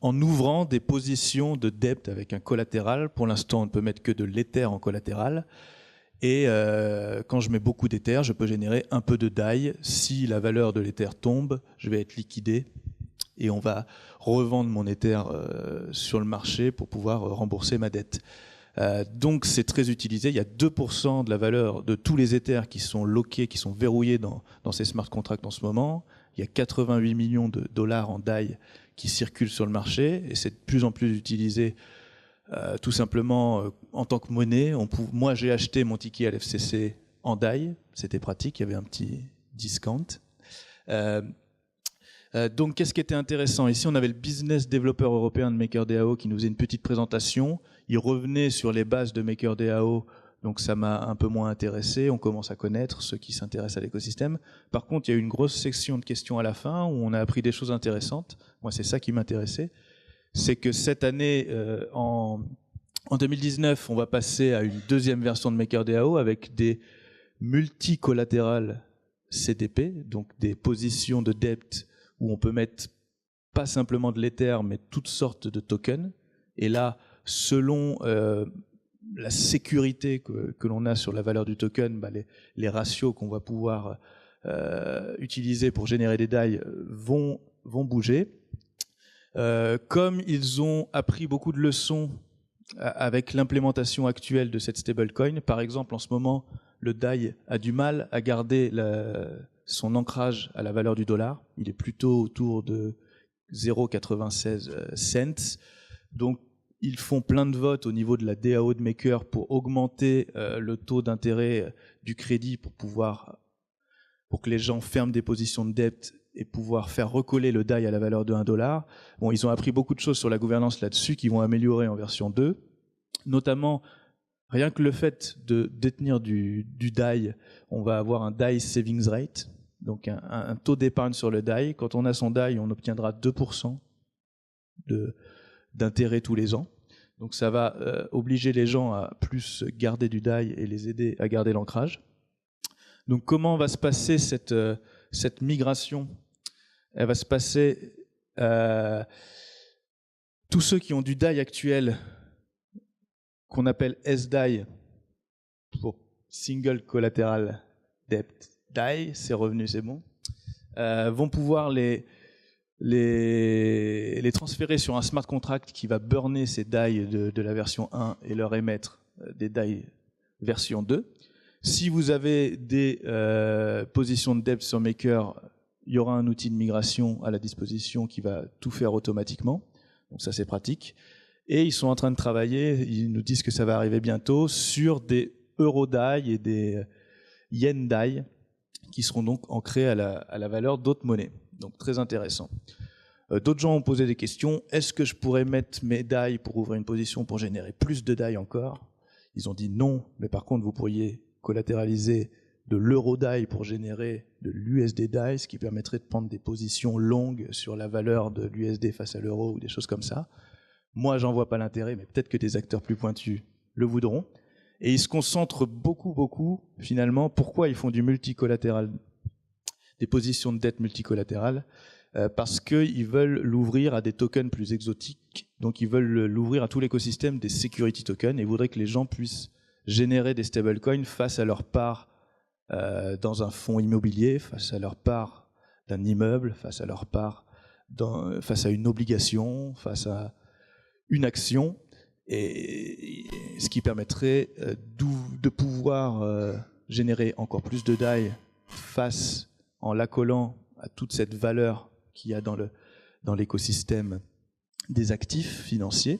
en ouvrant des positions de dette avec un collatéral. Pour l'instant, on ne peut mettre que de l'Ether en collatéral. Et quand je mets beaucoup d'Ether, je peux générer un peu de DAI. Si la valeur de l'Ether tombe, je vais être liquidé et on va revendre mon Ether sur le marché pour pouvoir rembourser ma dette. Donc c'est très utilisé. Il y a 2% de la valeur de tous les Ethers qui sont lockés, qui sont verrouillés dans ces smart contracts en ce moment. Il y a 88 millions de dollars en DAI qui circulent sur le marché et c'est de plus en plus utilisé tout simplement en tant que monnaie. Moi j'ai acheté mon ticket à l'FCC en DAI, c'était pratique, il y avait un petit discount. Donc qu'est-ce qui était intéressant? Ici on avait le business développeur européen de MakerDAO qui nous faisait une petite présentation. Il revenait sur les bases de MakerDAO, donc ça m'a un peu moins intéressé. On commence à connaître ceux qui s'intéressent à l'écosystème. Par contre, il y a eu une grosse section de questions à la fin où on a appris des choses intéressantes. Moi, c'est ça qui m'intéressait. C'est que cette année, en 2019, on va passer à une 2e version de MakerDAO avec des multicollatérales CDP, donc des positions de dette où on peut mettre pas simplement de l'Ether, mais toutes sortes de tokens. Et là, selon la sécurité que l'on a sur la valeur du token, les ratios qu'on va pouvoir utiliser pour générer des DAI vont bouger. Comme ils ont appris beaucoup de leçons avec l'implémentation actuelle de cette stablecoin, par exemple en ce moment, le DAI a du mal à garder son ancrage à la valeur du dollar. Il est plutôt autour de 0,96 cents. Donc ils font plein de votes au niveau de la DAO de Maker pour augmenter le taux d'intérêt du crédit pour que les gens ferment des positions de dette et pouvoir faire recoller le DAI à la valeur de $1. Bon, ils ont appris beaucoup de choses sur la gouvernance là-dessus qui vont améliorer en version 2. Notamment, rien que le fait de détenir du DAI, on va avoir un DAI savings rate, donc un taux d'épargne sur le DAI. Quand on a son DAI, on obtiendra 2% d'intérêt tous les ans. Donc ça va obliger les gens à plus garder du DAI et les aider à garder l'ancrage. Donc comment va se passer cette migration? Elle va se passer... tous ceux qui ont du DAI actuel, qu'on appelle SDAI, pour Single Collateral Debt DAI, c'est revenu, c'est bon, vont pouvoir les transférer sur un smart contract qui va burner ces DAI de la version 1 et leur émettre des DAI version 2. Si vous avez des positions de dette sur Maker, il y aura un outil de migration à la disposition qui va tout faire automatiquement. Donc ça, c'est pratique. Et ils sont en train de travailler, ils nous disent que ça va arriver bientôt, sur des euro-DAI et des yen-DAI qui seront donc ancrés à la valeur d'autres monnaies. Donc très intéressant. D'autres gens ont posé des questions. Est-ce que je pourrais mettre mes DAI pour ouvrir une position pour générer plus de DAI encore? Ils ont dit non, mais par contre, vous pourriez collatéraliser de l'euro-DAI pour générer de l'USD-DAI, ce qui permettrait de prendre des positions longues sur la valeur de l'USD face à l'euro ou des choses comme ça. Moi, j'en vois pas l'intérêt, mais peut-être que des acteurs plus pointus le voudront. Et ils se concentrent beaucoup, finalement. Pourquoi ils font du multicollatéral, des positions de dette multicollatérales? Parce qu'ils veulent l'ouvrir à des tokens plus exotiques. Donc, ils veulent l'ouvrir à tout l'écosystème des security tokens et voudraient que les gens puissent générer des stablecoins face à leur part dans un fonds immobilier, face à leur part d'un immeuble, face à leur part face à une obligation, face à une action. et ce qui permettrait de pouvoir générer encore plus de DAI en l'accolant à toute cette valeur qu'il y a dans l'écosystème des actifs financiers.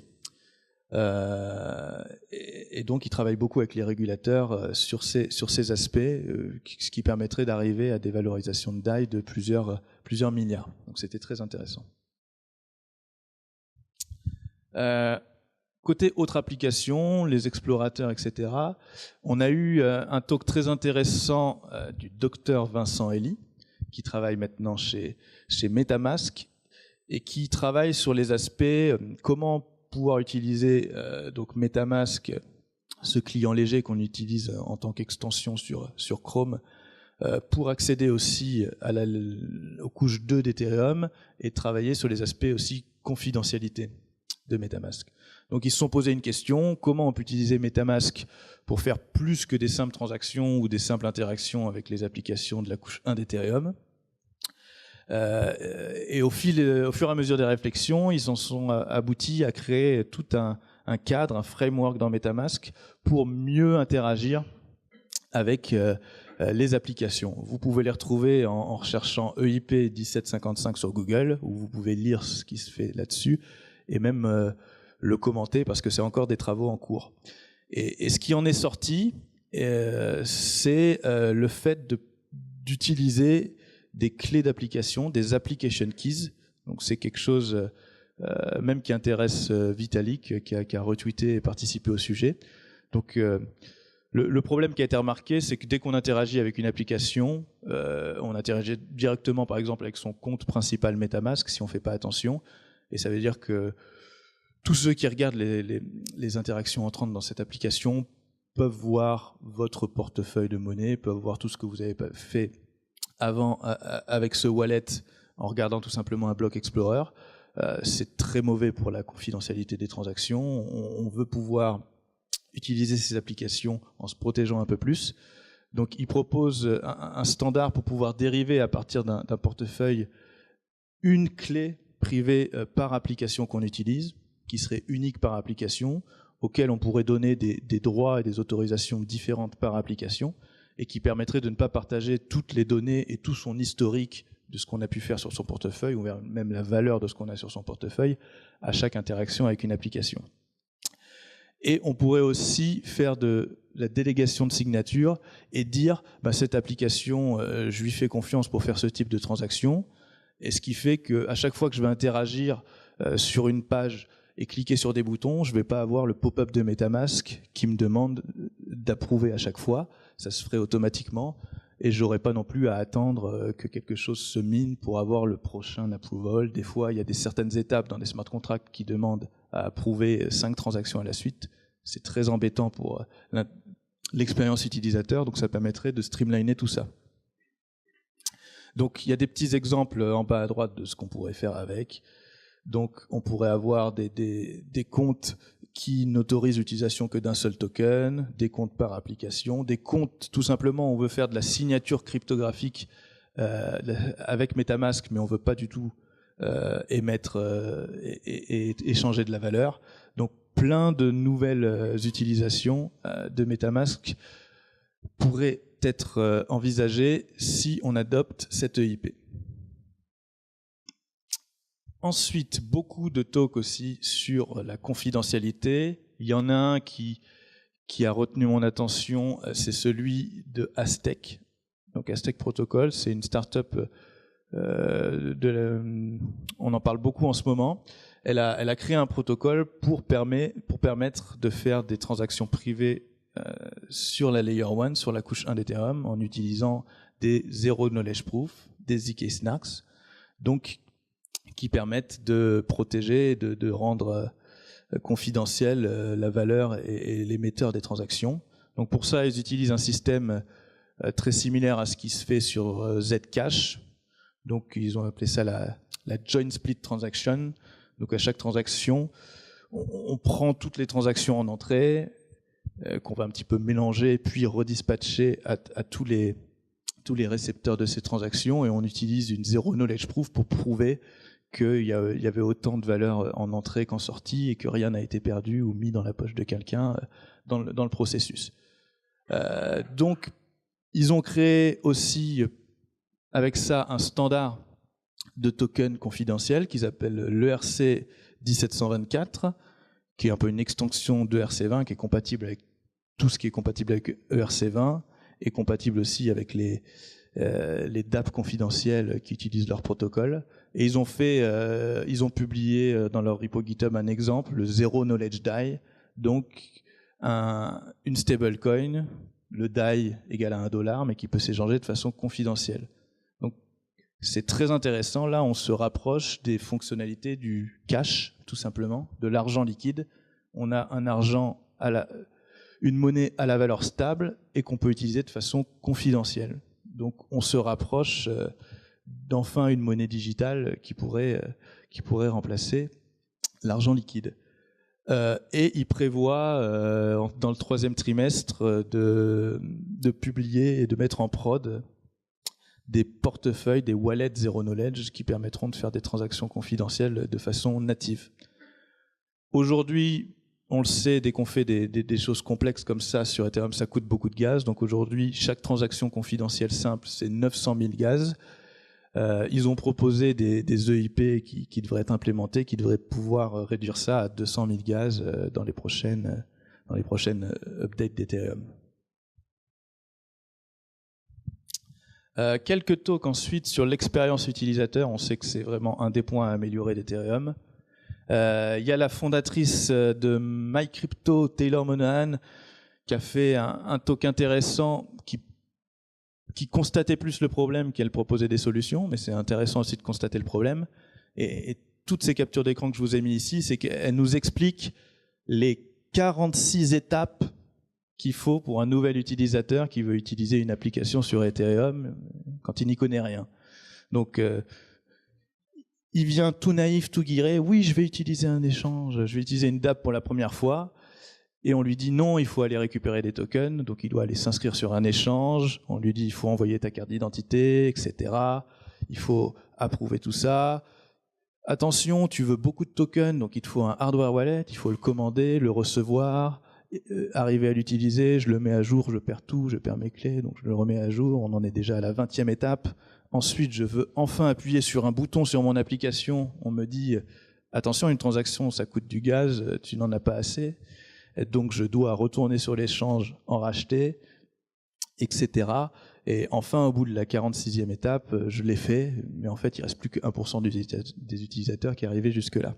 Et donc, ils travaillent beaucoup avec les régulateurs sur ces aspects, ce qui permettrait d'arriver à des valorisations de DAI de plusieurs milliards. Donc, c'était très intéressant. Côté autres applications, les explorateurs, etc., on a eu un talk très intéressant du docteur Vincent Elie, qui travaille maintenant chez MetaMask et qui travaille sur les aspects comment pouvoir utiliser donc MetaMask, ce client léger qu'on utilise en tant qu'extension sur Chrome, pour accéder aussi aux couches 2 d'Ethereum et travailler sur les aspects aussi confidentialité de MetaMask. Donc ils se sont posé une question, comment on peut utiliser MetaMask pour faire plus que des simples transactions ou des simples interactions avec les applications de la couche 1 d'Ethereum. Et au fur et à mesure des réflexions, ils en sont aboutis à créer tout un cadre, un framework dans MetaMask pour mieux interagir avec les applications. Vous pouvez les retrouver en recherchant EIP 1755 sur Google, où vous pouvez lire ce qui se fait là-dessus et même le commenter parce que c'est encore des travaux en cours. Et ce qui en est sorti, c'est le fait d'utiliser des clés d'application, des application keys. Donc c'est quelque chose même qui intéresse Vitalik, qui a retweeté et participé au sujet. Donc le problème qui a été remarqué, c'est que dès qu'on interagit avec une application, on interagit directement par exemple avec son compte principal MetaMask si on ne fait pas attention. Et ça veut dire que tous ceux qui regardent les interactions entrantes dans cette application peuvent voir votre portefeuille de monnaie, peuvent voir tout ce que vous avez fait avant avec ce wallet en regardant tout simplement un bloc Explorer. C'est très mauvais pour la confidentialité des transactions. On veut pouvoir utiliser ces applications en se protégeant un peu plus. Donc il propose un standard pour pouvoir dériver à partir d'un portefeuille une clé privée par application qu'on utilise, qui serait unique par application, auquel on pourrait donner des droits et des autorisations différentes par application, et qui permettrait de ne pas partager toutes les données et tout son historique de ce qu'on a pu faire sur son portefeuille, ou même la valeur de ce qu'on a sur son portefeuille, à chaque interaction avec une application. Et on pourrait aussi faire de la délégation de signature et dire cette application, je lui fais confiance pour faire ce type de transaction, et ce qui fait qu'à chaque fois que je vais interagir sur une page et cliquer sur des boutons, je ne vais pas avoir le pop-up de MetaMask qui me demande d'approuver à chaque fois. Ça se ferait automatiquement et je n'aurais pas non plus à attendre que quelque chose se mine pour avoir le prochain approval. Des fois, il y a certaines étapes dans des smart contracts qui demandent à approuver 5 transactions à la suite. C'est très embêtant pour l'expérience utilisateur, donc ça permettrait de streamliner tout ça. Donc il y a des petits exemples en bas à droite de ce qu'on pourrait faire avec. Donc on pourrait avoir des comptes qui n'autorisent l'utilisation que d'un seul token, des comptes par application, des comptes tout simplement on veut faire de la signature cryptographique avec MetaMask, mais on ne veut pas du tout émettre et échanger de la valeur. Donc plein de nouvelles utilisations de MetaMask pourraient être envisagées si on adopte cette EIP. Ensuite, beaucoup de talks aussi sur la confidentialité. Il y en a un qui a retenu mon attention, c'est celui de Aztec. Donc Aztec Protocol, c'est une start-up, on en parle beaucoup en ce moment. Elle a créé un protocole pour permettre de faire des transactions privées sur la Layer 1, sur la couche 1 d'Ethereum, en utilisant des Zero Knowledge Proof, des ZK Snarks, donc qui permettent de protéger, de rendre confidentielle la valeur et l'émetteur des transactions. Donc pour ça, ils utilisent un système très similaire à ce qui se fait sur Zcash. Donc ils ont appelé ça la Joint Split Transaction. Donc à chaque transaction, on prend toutes les transactions en entrée, qu'on va un petit peu mélanger puis redispatcher à tous les récepteurs de ces transactions, et on utilise une Zero Knowledge Proof pour prouver qu'il y avait autant de valeur en entrée qu'en sortie et que rien n'a été perdu ou mis dans la poche de quelqu'un dans le processus. Donc, ils ont créé aussi, avec ça, un standard de token confidentiel qu'ils appellent l'ERC 1724, qui est un peu une extension de ERC20, qui est compatible avec tout ce qui est compatible avec ERC20, et compatible aussi avec les DApp confidentiels qui utilisent leur protocole. Et ils ont publié dans leur repo GitHub un exemple, le Zero Knowledge DAI, donc une stablecoin, le DAI égale à $1, mais qui peut s'échanger de façon confidentielle. Donc c'est très intéressant. Là, on se rapproche des fonctionnalités du cash, tout simplement, de l'argent liquide. On a un argent une monnaie à la valeur stable et qu'on peut utiliser de façon confidentielle. Donc on se rapproche d'enfin une monnaie digitale qui pourrait remplacer l'argent liquide. Et il prévoit dans le 3e trimestre de publier et de mettre en prod des portefeuilles, des wallets Zero Knowledge qui permettront de faire des transactions confidentielles de façon native. Aujourd'hui, on le sait, dès qu'on fait des choses complexes comme ça sur Ethereum, ça coûte beaucoup de gaz. Donc aujourd'hui, chaque transaction confidentielle simple, c'est 900 000 gaz. Ils ont proposé des EIP qui devraient être implémentés, qui devraient pouvoir réduire ça à 200 000 gaz dans les prochaines updates d'Ethereum. Quelques talks ensuite sur l'expérience utilisateur. On sait que c'est vraiment un des points à améliorer d'Ethereum. Il y a la fondatrice de MyCrypto, Taylor Monahan, qui a fait un talk intéressant qui constatait plus le problème qu'elle proposait des solutions, mais c'est intéressant aussi de constater le problème. Et toutes ces captures d'écran que je vous ai mis ici, c'est qu'elle nous explique les 46 étapes qu'il faut pour un nouvel utilisateur qui veut utiliser une application sur Ethereum quand il n'y connaît rien. Donc, il vient tout naïf, tout guiré. Oui, je vais utiliser un échange, je vais utiliser une DApp pour la première fois. Et on lui dit non, il faut aller récupérer des tokens. Donc, il doit aller s'inscrire sur un échange. On lui dit il faut envoyer ta carte d'identité, etc. Il faut approuver tout ça. Attention, tu veux beaucoup de tokens, donc il te faut un hardware wallet. Il faut le commander, le recevoir, arriver à l'utiliser. Je le mets à jour, je perds tout, je perds mes clés, donc je le remets à jour. On en est déjà à la 20e étape. Ensuite, je veux enfin appuyer sur un bouton sur mon application. On me dit attention, une transaction, ça coûte du gaz, tu n'en as pas assez. Et donc, je dois retourner sur l'échange, en racheter, etc. Et enfin, au bout de la 46e étape, je l'ai fait, mais en fait, il ne reste plus que 1% des utilisateurs qui arrivaient jusque-là.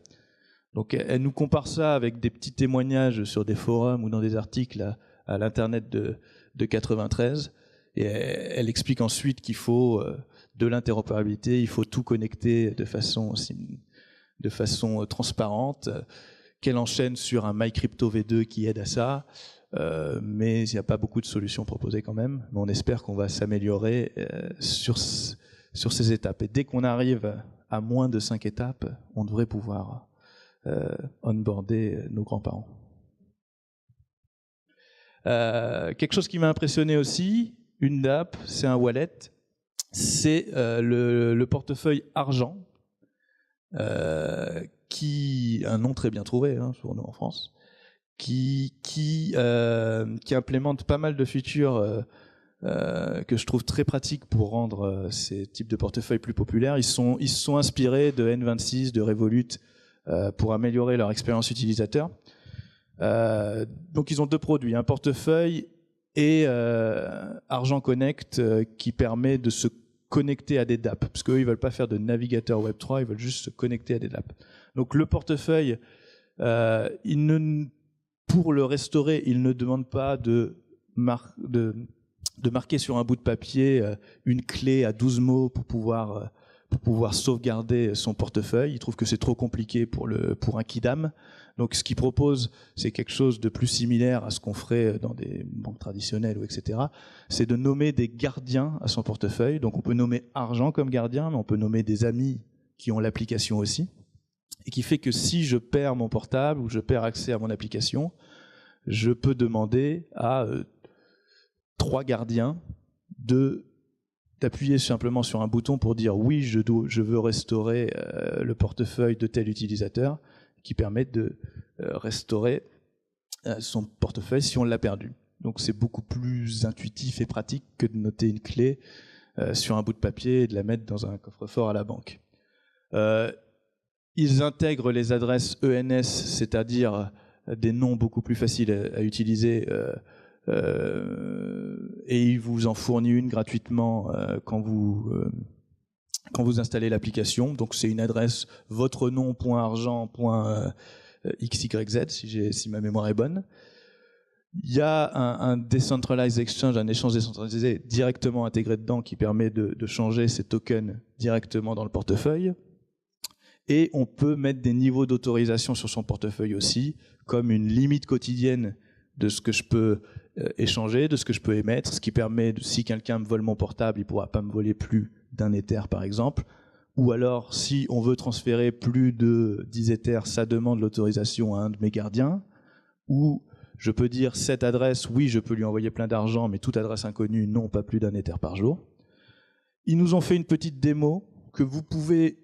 Donc, elle nous compare ça avec des petits témoignages sur des forums ou dans des articles à l'Internet de 93. Et elle explique ensuite qu'il faut de l'interopérabilité, il faut tout connecter de façon transparente, qu'elle enchaîne sur un MyCrypto V2 qui aide à ça, mais il n'y a pas beaucoup de solutions proposées quand même. Mais on espère qu'on va s'améliorer sur ces étapes. Et dès qu'on arrive à moins de 5 étapes, on devrait pouvoir onboarder nos grands-parents. Quelque chose qui m'a impressionné aussi, une DApp, c'est un wallet, c'est le portefeuille argent, qui un nom très bien trouvé pour nous en France, qui implémente pas mal de features que je trouve très pratiques pour rendre ces types de portefeuilles plus populaires. Ils se sont inspirés de N26, de Revolut pour améliorer leur expérience utilisateur. Donc ils ont deux produits, un portefeuille et Argent Connect qui permet de se connecter à des DApp, parce qu'eux ils veulent pas faire de navigateur Web3, ils veulent juste se connecter à des DApp. Donc le portefeuille, pour le restaurer, il ne demande pas de marquer sur un bout de papier une clé à 12 mots pour pouvoir sauvegarder son portefeuille. Il trouve que c'est trop compliqué pour un Kidam. Donc ce qu'il propose, c'est quelque chose de plus similaire à ce qu'on ferait dans des banques traditionnelles ou etc. C'est de nommer des gardiens à son portefeuille. Donc on peut nommer Argent comme gardien, mais on peut nommer des amis qui ont l'application aussi. Et qui fait que si je perds mon portable ou je perds accès à mon application, je peux demander à 3 gardiens de d'appuyer simplement sur un bouton pour dire oui, je veux restaurer le portefeuille de tel utilisateur, qui permet de restaurer son portefeuille si on l'a perdu. Donc c'est beaucoup plus intuitif et pratique que de noter une clé sur un bout de papier et de la mettre dans un coffre-fort à la banque. Ils intègrent les adresses ENS, c'est-à-dire des noms beaucoup plus faciles à utiliser, et ils vous en fournissent une gratuitement quand vous installez l'application. Donc c'est une adresse votrenom.argent.xyz si ma mémoire est bonne. Il y a un decentralized exchange, un échange décentralisé directement intégré dedans qui permet de changer ces tokens directement dans le portefeuille. Et on peut mettre des niveaux d'autorisation sur son portefeuille aussi, comme une limite quotidienne de ce que je peux échanger, de ce que je peux émettre, ce qui permet, si quelqu'un me vole mon portable, il ne pourra pas me voler plus d'un Ether par exemple. Ou alors, si on veut transférer plus de 10 Ethers, ça demande l'autorisation à un de mes gardiens. Ou je peux dire cette adresse, oui, je peux lui envoyer plein d'argent, mais toute adresse inconnue, non, pas plus d'un Ether par jour. Ils nous ont fait une petite démo que vous pouvez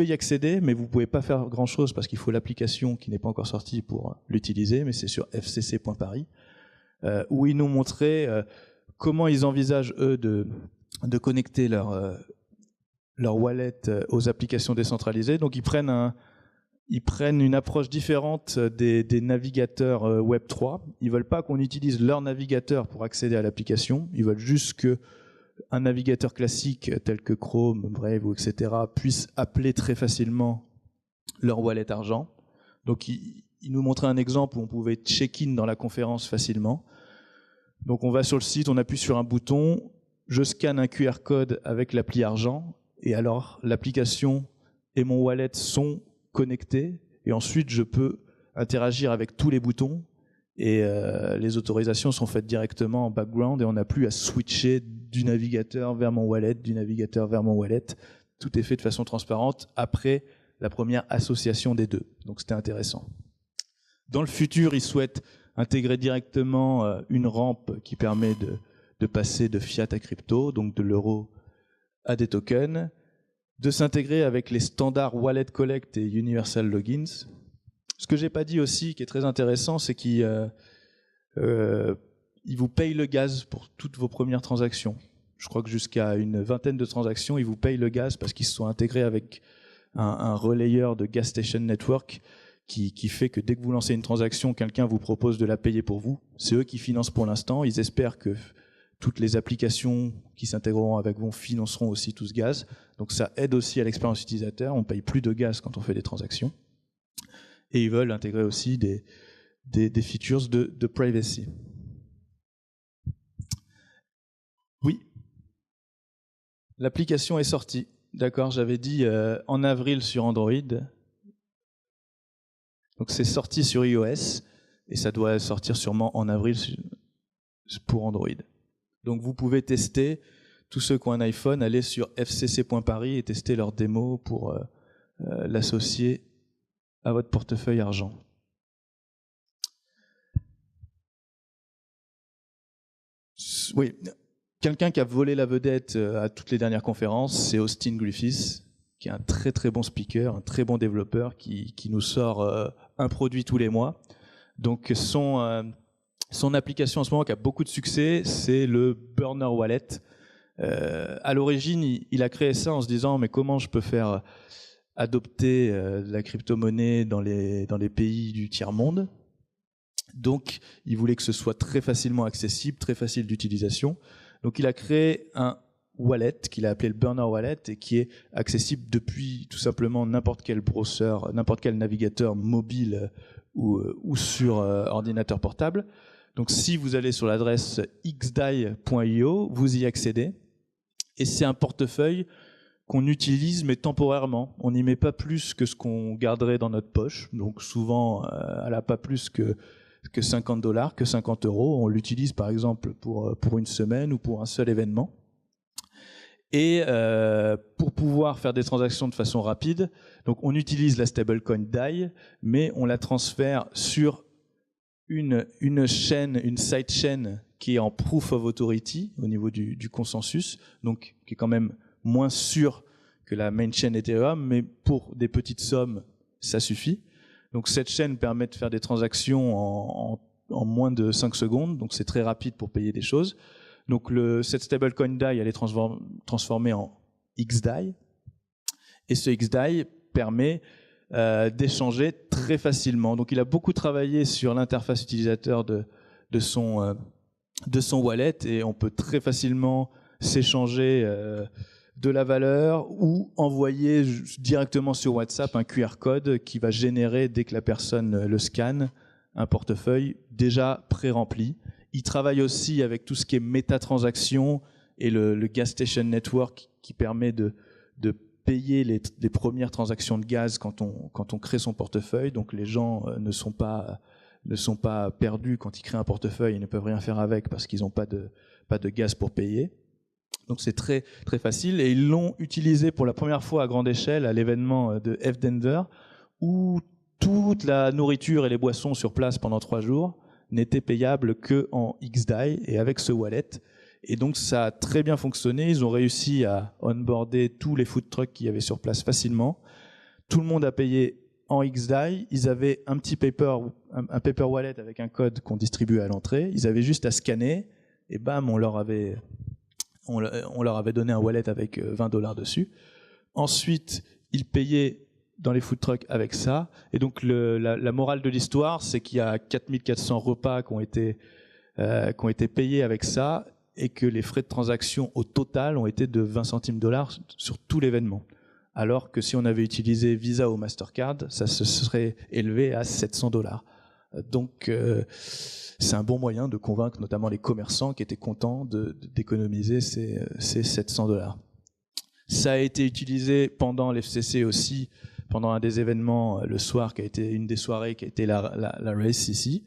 y accéder, mais vous ne pouvez pas faire grand-chose parce qu'il faut l'application qui n'est pas encore sortie pour l'utiliser, mais c'est sur fcc.paris, où ils nous montraient comment ils envisagent, eux, de connecter leur wallet aux applications décentralisées. Donc ils prennent une approche différente des navigateurs Web3. Ils ne veulent pas qu'on utilise leur navigateur pour accéder à l'application, ils veulent juste que un navigateur classique tel que Chrome, Brave, etc. puisse appeler très facilement leur wallet argent. Donc il nous montrait un exemple où on pouvait check-in dans la conférence facilement. Donc on va sur le site, on appuie sur un bouton, je scanne un QR code avec l'appli argent, et alors l'application et mon wallet sont connectés, et ensuite je peux interagir avec tous les boutons, et les autorisations sont faites directement en background, et on n'a plus à switcher du navigateur vers mon wallet, du navigateur vers mon wallet. Tout est fait de façon transparente après la première association des deux. Donc c'était intéressant. Dans le futur, ils souhaitent intégrer directement une rampe qui permet de passer de fiat à crypto, donc de l'euro à des tokens, de s'intégrer avec les standards Wallet Collect et Universal Logins. Ce que j'ai pas dit aussi, qui est très intéressant, c'est qu'ils vous payent le gaz pour toutes vos premières transactions. Je crois que jusqu'à une vingtaine de transactions, ils vous payent le gaz parce qu'ils se sont intégrés avec un relayeur de Gas Station Network qui fait que dès que vous lancez une transaction, quelqu'un vous propose de la payer pour vous. C'est eux qui financent pour l'instant. Ils espèrent que toutes les applications qui s'intégreront avec vous financeront aussi tout ce gaz. Donc ça aide aussi à l'expérience utilisateur. On ne paye plus de gaz quand on fait des transactions. Et ils veulent intégrer aussi des features de privacy. Oui. L'application est sortie. D'accord, j'avais dit en avril sur Android. Donc c'est sorti sur iOS et ça doit sortir sûrement en avril pour Android. Donc vous pouvez tester, tous ceux qui ont un iPhone, aller sur fcc.paris et tester leur démo pour l'associer à votre portefeuille argent. Oui, quelqu'un qui a volé la vedette à toutes les dernières conférences, c'est Austin Griffiths, qui est un très très bon speaker, un très bon développeur qui nous sort un produit tous les mois. Donc son application en ce moment qui a beaucoup de succès, c'est le Burner Wallet. À l'origine, il a créé ça en se disant mais comment je peux faire adopter la crypto-monnaie dans les pays du tiers-monde. Donc il voulait que ce soit très facilement accessible, très facile d'utilisation. Donc il a créé un wallet qu'il a appelé le Burner Wallet et qui est accessible depuis tout simplement n'importe quel browser, n'importe quel navigateur mobile ou sur ordinateur portable. Donc si vous allez sur l'adresse xdai.io, vous y accédez et c'est un portefeuille qu'on utilise mais temporairement. On n'y met pas plus que ce qu'on garderait dans notre poche. Donc souvent, elle n'a pas plus que $50, que 50 €. On l'utilise par exemple pour une semaine ou pour un seul événement. Et pour pouvoir faire des transactions de façon rapide, donc on utilise la stablecoin DAI, mais on la transfère sur une chaîne, une sidechain qui est en proof of authority au niveau du consensus, donc qui est quand même moins sûr que la main chain Ethereum, mais pour des petites sommes, ça suffit. Donc cette chaîne permet de faire des transactions en moins de 5 secondes, donc c'est très rapide pour payer des choses. Donc cette stablecoin DAI, elle est transformée en XDAI, et ce XDAI permet d'échanger très facilement. Donc il a beaucoup travaillé sur l'interface utilisateur de son wallet, et on peut très facilement s'échanger de la valeur ou envoyer directement sur WhatsApp un QR code qui va générer, dès que la personne le scanne, un portefeuille déjà pré-rempli. Il travaille aussi avec tout ce qui est métatransaction et le Gas Station Network qui permet de payer les premières transactions de gaz quand on crée son portefeuille. Donc les gens ne sont pas perdus quand ils créent un portefeuille et ne peuvent rien faire avec parce qu'ils n'ont pas de gaz pour payer. Donc c'est très, très facile, et ils l'ont utilisé pour la première fois à grande échelle à l'événement de F-Denver, où toute la nourriture et les boissons sur place pendant 3 jours n'étaient payables qu'en XDAI et avec ce wallet. Et donc ça a très bien fonctionné, ils ont réussi à onboarder tous les food trucks qu'il y avait sur place facilement. Tout le monde a payé en XDAI, ils avaient un petit paper wallet avec un code qu'on distribuait à l'entrée, ils avaient juste à scanner, et bam, on leur avait donné un wallet avec $20 dessus. Ensuite, ils payaient dans les food trucks avec ça. Et donc, la morale de l'histoire, c'est qu'il y a 4400 repas qui ont été payés avec ça, et que les frais de transaction au total ont été de 20 centimes $ sur tout l'événement. Alors que si on avait utilisé Visa ou Mastercard, ça se serait élevé à 700 $. Donc, c'est un bon moyen de convaincre notamment les commerçants qui étaient contents d'économiser ces 700 $. Ça a été utilisé pendant l'FCC aussi, pendant un des événements le soir, qui a été une des soirées qui a été la race ici.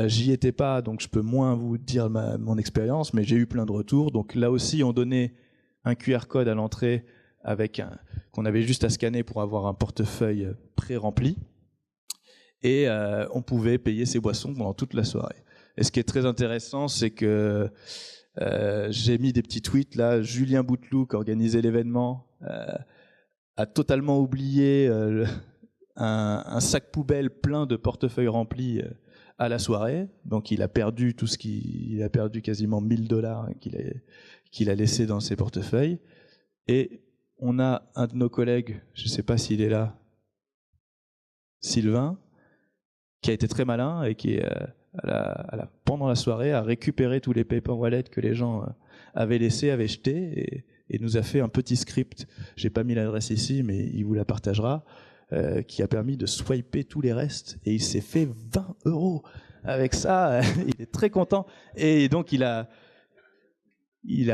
J'y étais pas, donc je peux moins vous dire mon expérience, mais j'ai eu plein de retours. Donc là aussi, on donnait un QR code à l'entrée qu'on avait juste à scanner pour avoir un portefeuille pré-rempli. Et on pouvait payer ses boissons pendant toute la soirée. Et ce qui est très intéressant, c'est que j'ai mis des petits tweets là. Julien Bouteloup, qui organisait l'événement, a totalement oublié un sac poubelle plein de portefeuilles remplis à la soirée. Donc il a perdu quasiment 1000 $ qu'il a laissé dans ses portefeuilles. Et on a un de nos collègues, je ne sais pas s'il est là, Sylvain, qui a été très malin et qui, pendant la soirée, a récupéré tous les paper wallets que les gens avaient laissés, avaient jetés, et nous a fait un petit script. J'ai pas mis l'adresse ici, mais il vous la partagera, qui a permis de swiper tous les restes, et il s'est fait 20 € avec ça. Il est très content, et donc il a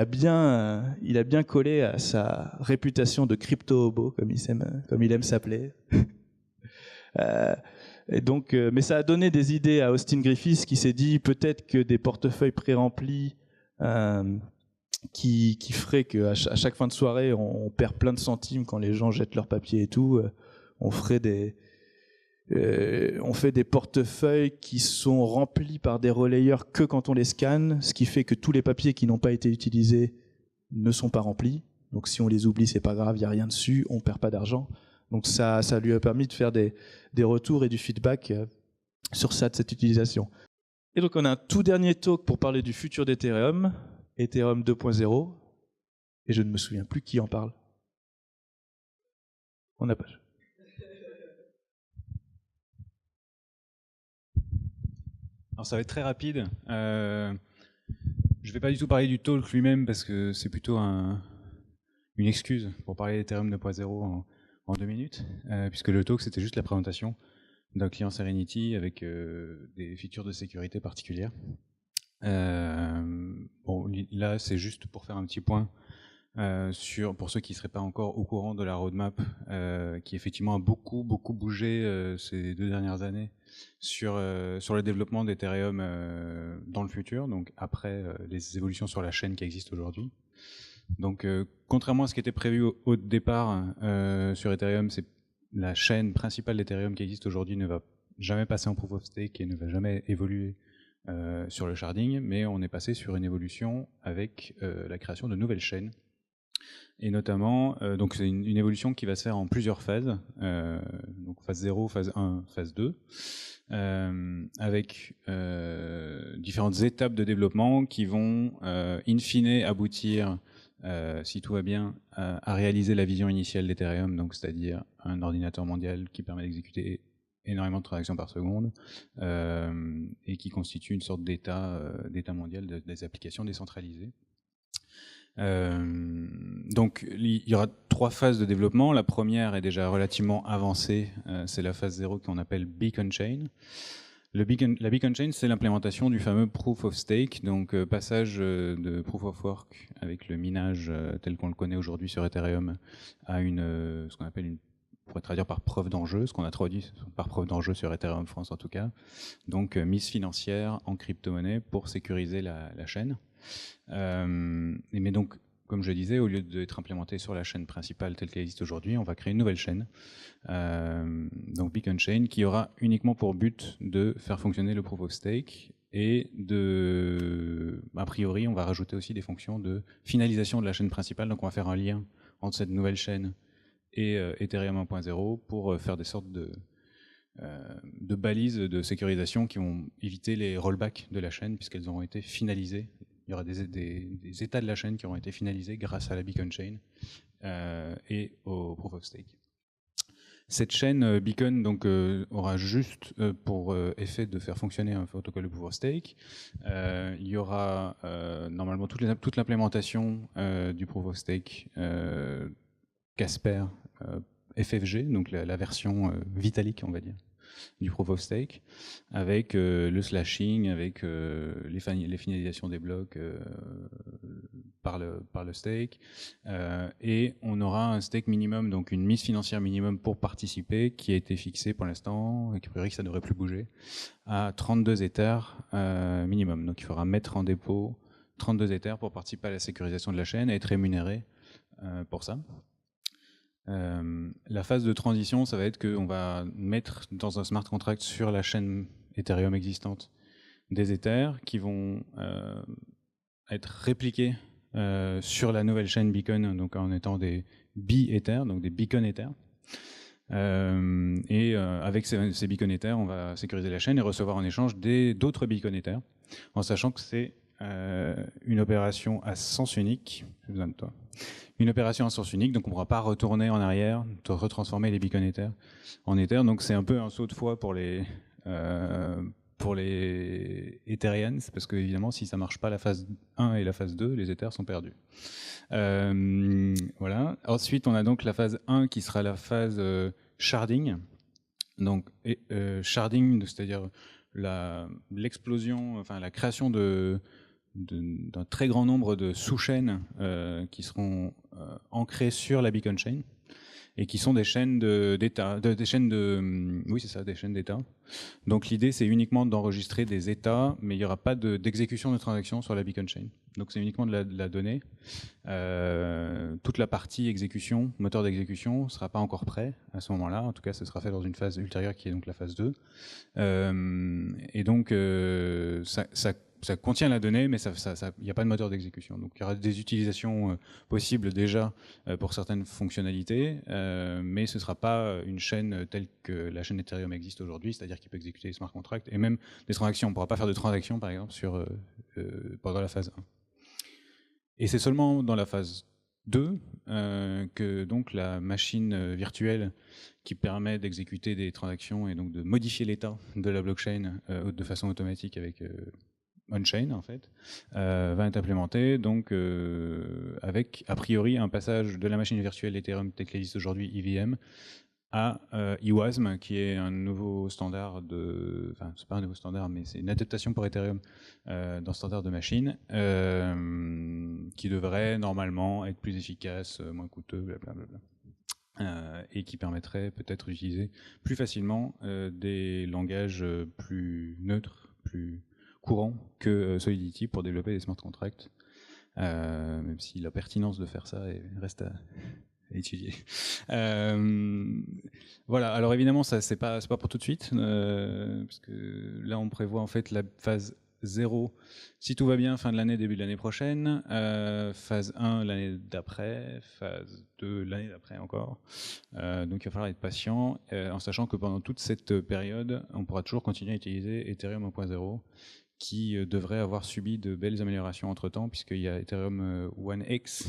bien collé à sa réputation de crypto-hobo, comme il aime s'appeler. Et donc, mais ça a donné des idées à Austin Griffiths, qui s'est dit peut-être que des portefeuilles pré-remplis qui ferait qu'à chaque fin de soirée, on perd plein de centimes quand les gens jettent leurs papiers et tout. On fait des portefeuilles qui sont remplis par des relayeurs que quand on les scanne, ce qui fait que tous les papiers qui n'ont pas été utilisés ne sont pas remplis. Donc si on les oublie, c'est pas grave, il n'y a rien dessus, on perd pas d'argent. Donc ça lui a permis de faire des retours et du feedback sur ça, de cette utilisation. Et donc on a un tout dernier talk pour parler du futur d'Ethereum, Ethereum 2.0, et je ne me souviens plus qui en parle. On n'a pas. Alors ça va être très rapide. Je ne vais pas du tout parler du talk lui-même parce que c'est plutôt une excuse pour parler d'Ethereum 2.0 en 2 minutes, puisque le talk c'était juste la présentation d'un client Serenity avec des features de sécurité particulières. Bon, là c'est juste pour faire un petit point pour ceux qui ne seraient pas encore au courant de la roadmap, qui effectivement a beaucoup bougé ces 2 dernières années sur le développement d'Ethereum dans le futur, donc après les évolutions sur la chaîne qui existe aujourd'hui. Donc contrairement à ce qui était prévu au départ sur Ethereum, c'est la chaîne principale d'Ethereum qui existe aujourd'hui ne va jamais passer en proof of stake et ne va jamais évoluer sur le sharding, mais on est passé sur une évolution avec la création de nouvelles chaînes. Et notamment, donc c'est une évolution qui va se faire en plusieurs phases, donc phase 0, phase 1, phase 2, avec différentes étapes de développement qui vont in fine aboutir, si tout va bien, à réaliser la vision initiale d'Ethereum, donc c'est-à-dire un ordinateur mondial qui permet d'exécuter énormément de transactions par seconde et qui constitue une sorte d'état mondial des applications décentralisées. Donc il y aura 3 phases de développement. La première est déjà relativement avancée, c'est la phase 0 qu'on appelle Beacon Chain. La Beacon Chain, c'est l'implémentation du fameux Proof of Stake, donc passage de Proof of Work avec le minage tel qu'on le connaît aujourd'hui sur Ethereum à ce qu'on appelle on pourrait traduire par preuve d'enjeu, ce qu'on a traduit par preuve d'enjeu sur Ethereum France en tout cas. Donc mise financière en crypto-monnaie pour sécuriser la chaîne. Mais donc, comme je disais, au lieu d'être implémenté sur la chaîne principale telle qu'elle existe aujourd'hui, on va créer une nouvelle chaîne, donc Beacon Chain, qui aura uniquement pour but de faire fonctionner le Proof of Stake et a priori, on va rajouter aussi des fonctions de finalisation de la chaîne principale. Donc, on va faire un lien entre cette nouvelle chaîne et Ethereum 1.0 pour faire des sortes de balises de sécurisation qui vont éviter les rollbacks de la chaîne puisqu'elles auront été finalisées. Il y aura des états de la chaîne qui auront été finalisés grâce à la Beacon Chain et au Proof of Stake. Cette chaîne Beacon donc, aura juste pour effet de faire fonctionner un protocole de Proof of Stake. Il y aura normalement toute l'implémentation du Proof of Stake Casper FFG, donc la version Vitalik, on va dire, du Proof of Stake, avec le slashing, avec les finalisations des blocs par le stake, et on aura un stake minimum, donc une mise financière minimum pour participer, qui a été fixée pour l'instant, et qui a priori que ça ne devrait plus bouger, à 32 Ethers minimum. Donc il faudra mettre en dépôt 32 Ethers pour participer à la sécurisation de la chaîne et être rémunéré pour ça. La phase de transition, ça va être qu'on va mettre dans un smart contract sur la chaîne Ethereum existante des Ethers qui vont être répliqués sur la nouvelle chaîne Beacon, donc en étant des bi-Ethers, donc des Beacon Ethers. Avec ces Beacon Ethers, on va sécuriser la chaîne et recevoir en échange d'autres Beacon Ethers, en sachant que c'est une opération à sens unique. J'ai besoin de toi. Une opération à sens unique, donc on ne pourra pas retourner en arrière, retransformer les Beacon Ethers en Ethers. Donc c'est un peu un saut de foi pour les Ethereans, parce que évidemment, si ça ne marche pas la phase 1 et la phase 2, les Ethers sont perdus. Voilà. Ensuite, on a donc la phase 1 qui sera la phase sharding. Donc sharding, c'est-à-dire l'explosion, enfin la création d'un très grand nombre de sous-chaînes qui seront ancrées sur la Beacon Chain et qui sont des chaînes d'état, des chaînes d'état. Donc l'idée, c'est uniquement d'enregistrer des états, mais il n'y aura pas d'exécution de transactions sur la Beacon Chain. Donc c'est uniquement de la donnée. Toute la partie exécution, moteur d'exécution, ne sera pas encore prêt à ce moment-là. En tout cas, ce sera fait dans une phase ultérieure qui est donc la phase 2. Et donc, ça contient la donnée, mais il n'y a pas de moteur d'exécution. Donc il y aura des utilisations possibles déjà pour certaines fonctionnalités, mais ce ne sera pas une chaîne telle que la chaîne Ethereum existe aujourd'hui, c'est-à-dire qu'il peut exécuter des smart contracts et même des transactions. On ne pourra pas faire de transactions, par exemple, pendant la phase 1. Et c'est seulement dans la phase 2 que donc la machine virtuelle qui permet d'exécuter des transactions et donc de modifier l'état de la blockchain de façon automatique avec on-chain en fait, va être implémentée donc avec a priori un passage de la machine virtuelle Ethereum telle qu'elle existe aujourd'hui, EVM, à EWASM, qui est un nouveau standard enfin c'est pas un nouveau standard, mais c'est une adaptation pour Ethereum d'un standard de machine qui devrait normalement être plus efficace, moins coûteux, blablabla. Et qui permettrait peut-être d'utiliser plus facilement des langages plus neutres, plus courants que Solidity pour développer des smart contracts, même si la pertinence de faire ça reste à étudier. Voilà, alors évidemment ça c'est pas pour tout de suite, parce que là on prévoit en fait la phase 0, si tout va bien, fin de l'année, début de l'année prochaine. Phase 1 l'année d'après, phase 2 l'année d'après encore. Donc il va falloir être patient, en sachant que pendant toute cette période, on pourra toujours continuer à utiliser Ethereum 1.0, qui devrait avoir subi de belles améliorations entre-temps, puisqu'il y a Ethereum 1x,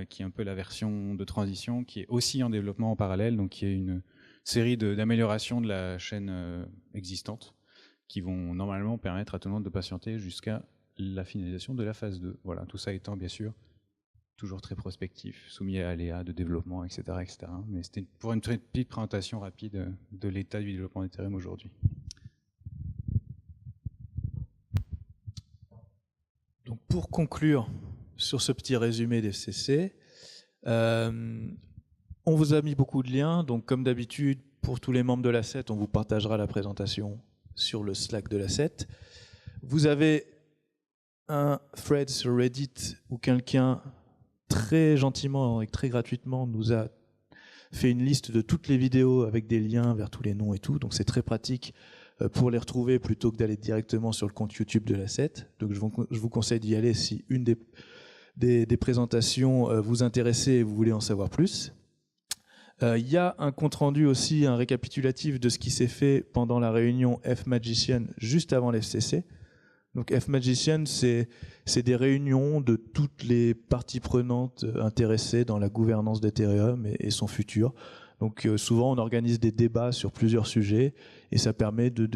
qui est un peu la version de transition, qui est aussi en développement en parallèle, donc qui est une série d'améliorations de la chaîne existante, qui vont normalement permettre à tout le monde de patienter jusqu'à la finalisation de la phase 2. Voilà, tout ça étant bien sûr toujours très prospectif, soumis à aléas de développement, etc. etc. Mais c'était pour une très petite présentation rapide de l'état du développement d'Ethereum aujourd'hui. Donc pour conclure sur ce petit résumé des FCC, on vous a mis beaucoup de liens, donc comme d'habitude, pour tous les membres de l'Asset, on vous partagera la présentation sur le Slack de l'Asset. Vous avez un thread sur Reddit où quelqu'un très gentiment et très gratuitement nous a fait une liste de toutes les vidéos avec des liens vers tous les noms et tout, donc c'est très pratique pour les retrouver plutôt que d'aller directement sur le compte YouTube de l'Asset. Donc je vous conseille d'y aller si une des présentations vous intéresse et vous voulez en savoir plus. Il y a un compte-rendu aussi, un récapitulatif de ce qui s'est fait pendant la réunion F-Magician juste avant l'FCC. Donc F-Magician, c'est des réunions de toutes les parties prenantes intéressées dans la gouvernance d'Ethereum et son futur. Donc souvent on organise des débats sur plusieurs sujets et ça permet de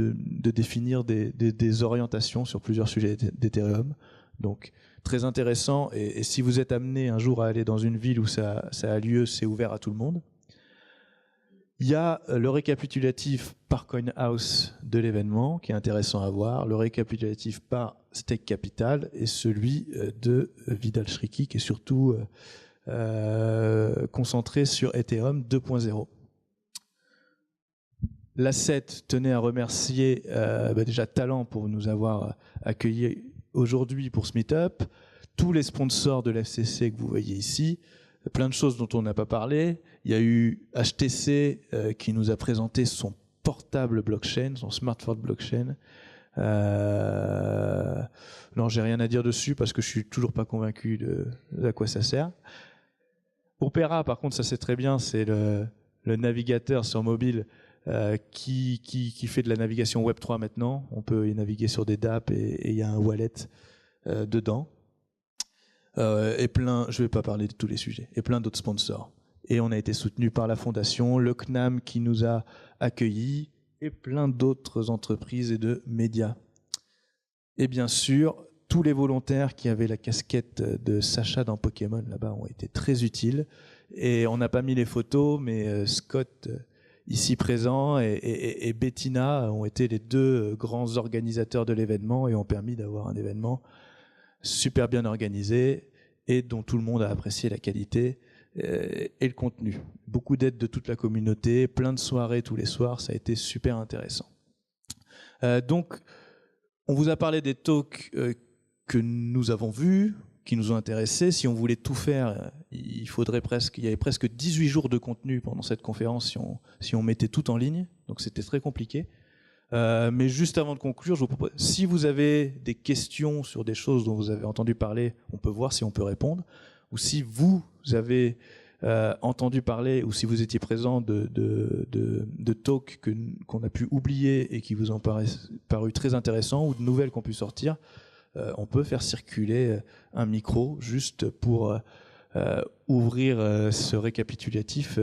définir des orientations sur plusieurs sujets d'Ethereum. Donc très intéressant, et si vous êtes amené un jour à aller dans une ville où ça a lieu, c'est ouvert à tout le monde. Il y a le récapitulatif par CoinHouse de l'événement qui est intéressant à voir, le récapitulatif par Stake Capital et celui de Vidal Shriki qui est surtout concentré sur Ethereum 2.0. L'Asset tenait à remercier déjà Talent pour nous avoir accueillis aujourd'hui pour ce meet-up, tous les sponsors de l'FCC que vous voyez ici, plein de choses dont on n'a pas parlé. Il y a eu HTC qui nous a présenté son portable blockchain, son smartphone blockchain. Non, j'ai rien à dire dessus parce que je suis toujours pas convaincu à quoi ça sert. Opera, par contre, ça c'est très bien, c'est le navigateur sur mobile qui fait de la navigation Web3 maintenant. On peut y naviguer sur des dApps et il y a un wallet dedans. Et plein, je ne vais pas parler de tous les sujets, et plein d'autres sponsors. Et on a été soutenu par la fondation, le CNAM qui nous a accueillis, et plein d'autres entreprises et de médias. Et bien sûr, tous les volontaires qui avaient la casquette de Sacha dans Pokémon là-bas ont été très utiles. Et on n'a pas mis les photos, mais Scott, ici présent, et Bettina ont été les deux grands organisateurs de l'événement et ont permis d'avoir un événement super bien organisé et dont tout le monde a apprécié la qualité et le contenu. Beaucoup d'aide de toute la communauté, plein de soirées tous les soirs, ça a été super intéressant. Donc, on vous a parlé des talks que nous avons vus, qui nous ont intéressés. Si on voulait tout faire, il y avait presque 18 jours de contenu pendant cette conférence si on mettait tout en ligne, donc c'était très compliqué. Mais juste avant de conclure, je vous propose, si vous avez des questions sur des choses dont vous avez entendu parler, on peut voir si on peut répondre. Ou si vous avez entendu parler, ou si vous étiez présent de talks qu'on a pu oublier et qui vous ont paru très intéressants, ou de nouvelles qui ont pu sortir, on peut faire circuler un micro juste pour ouvrir ce récapitulatif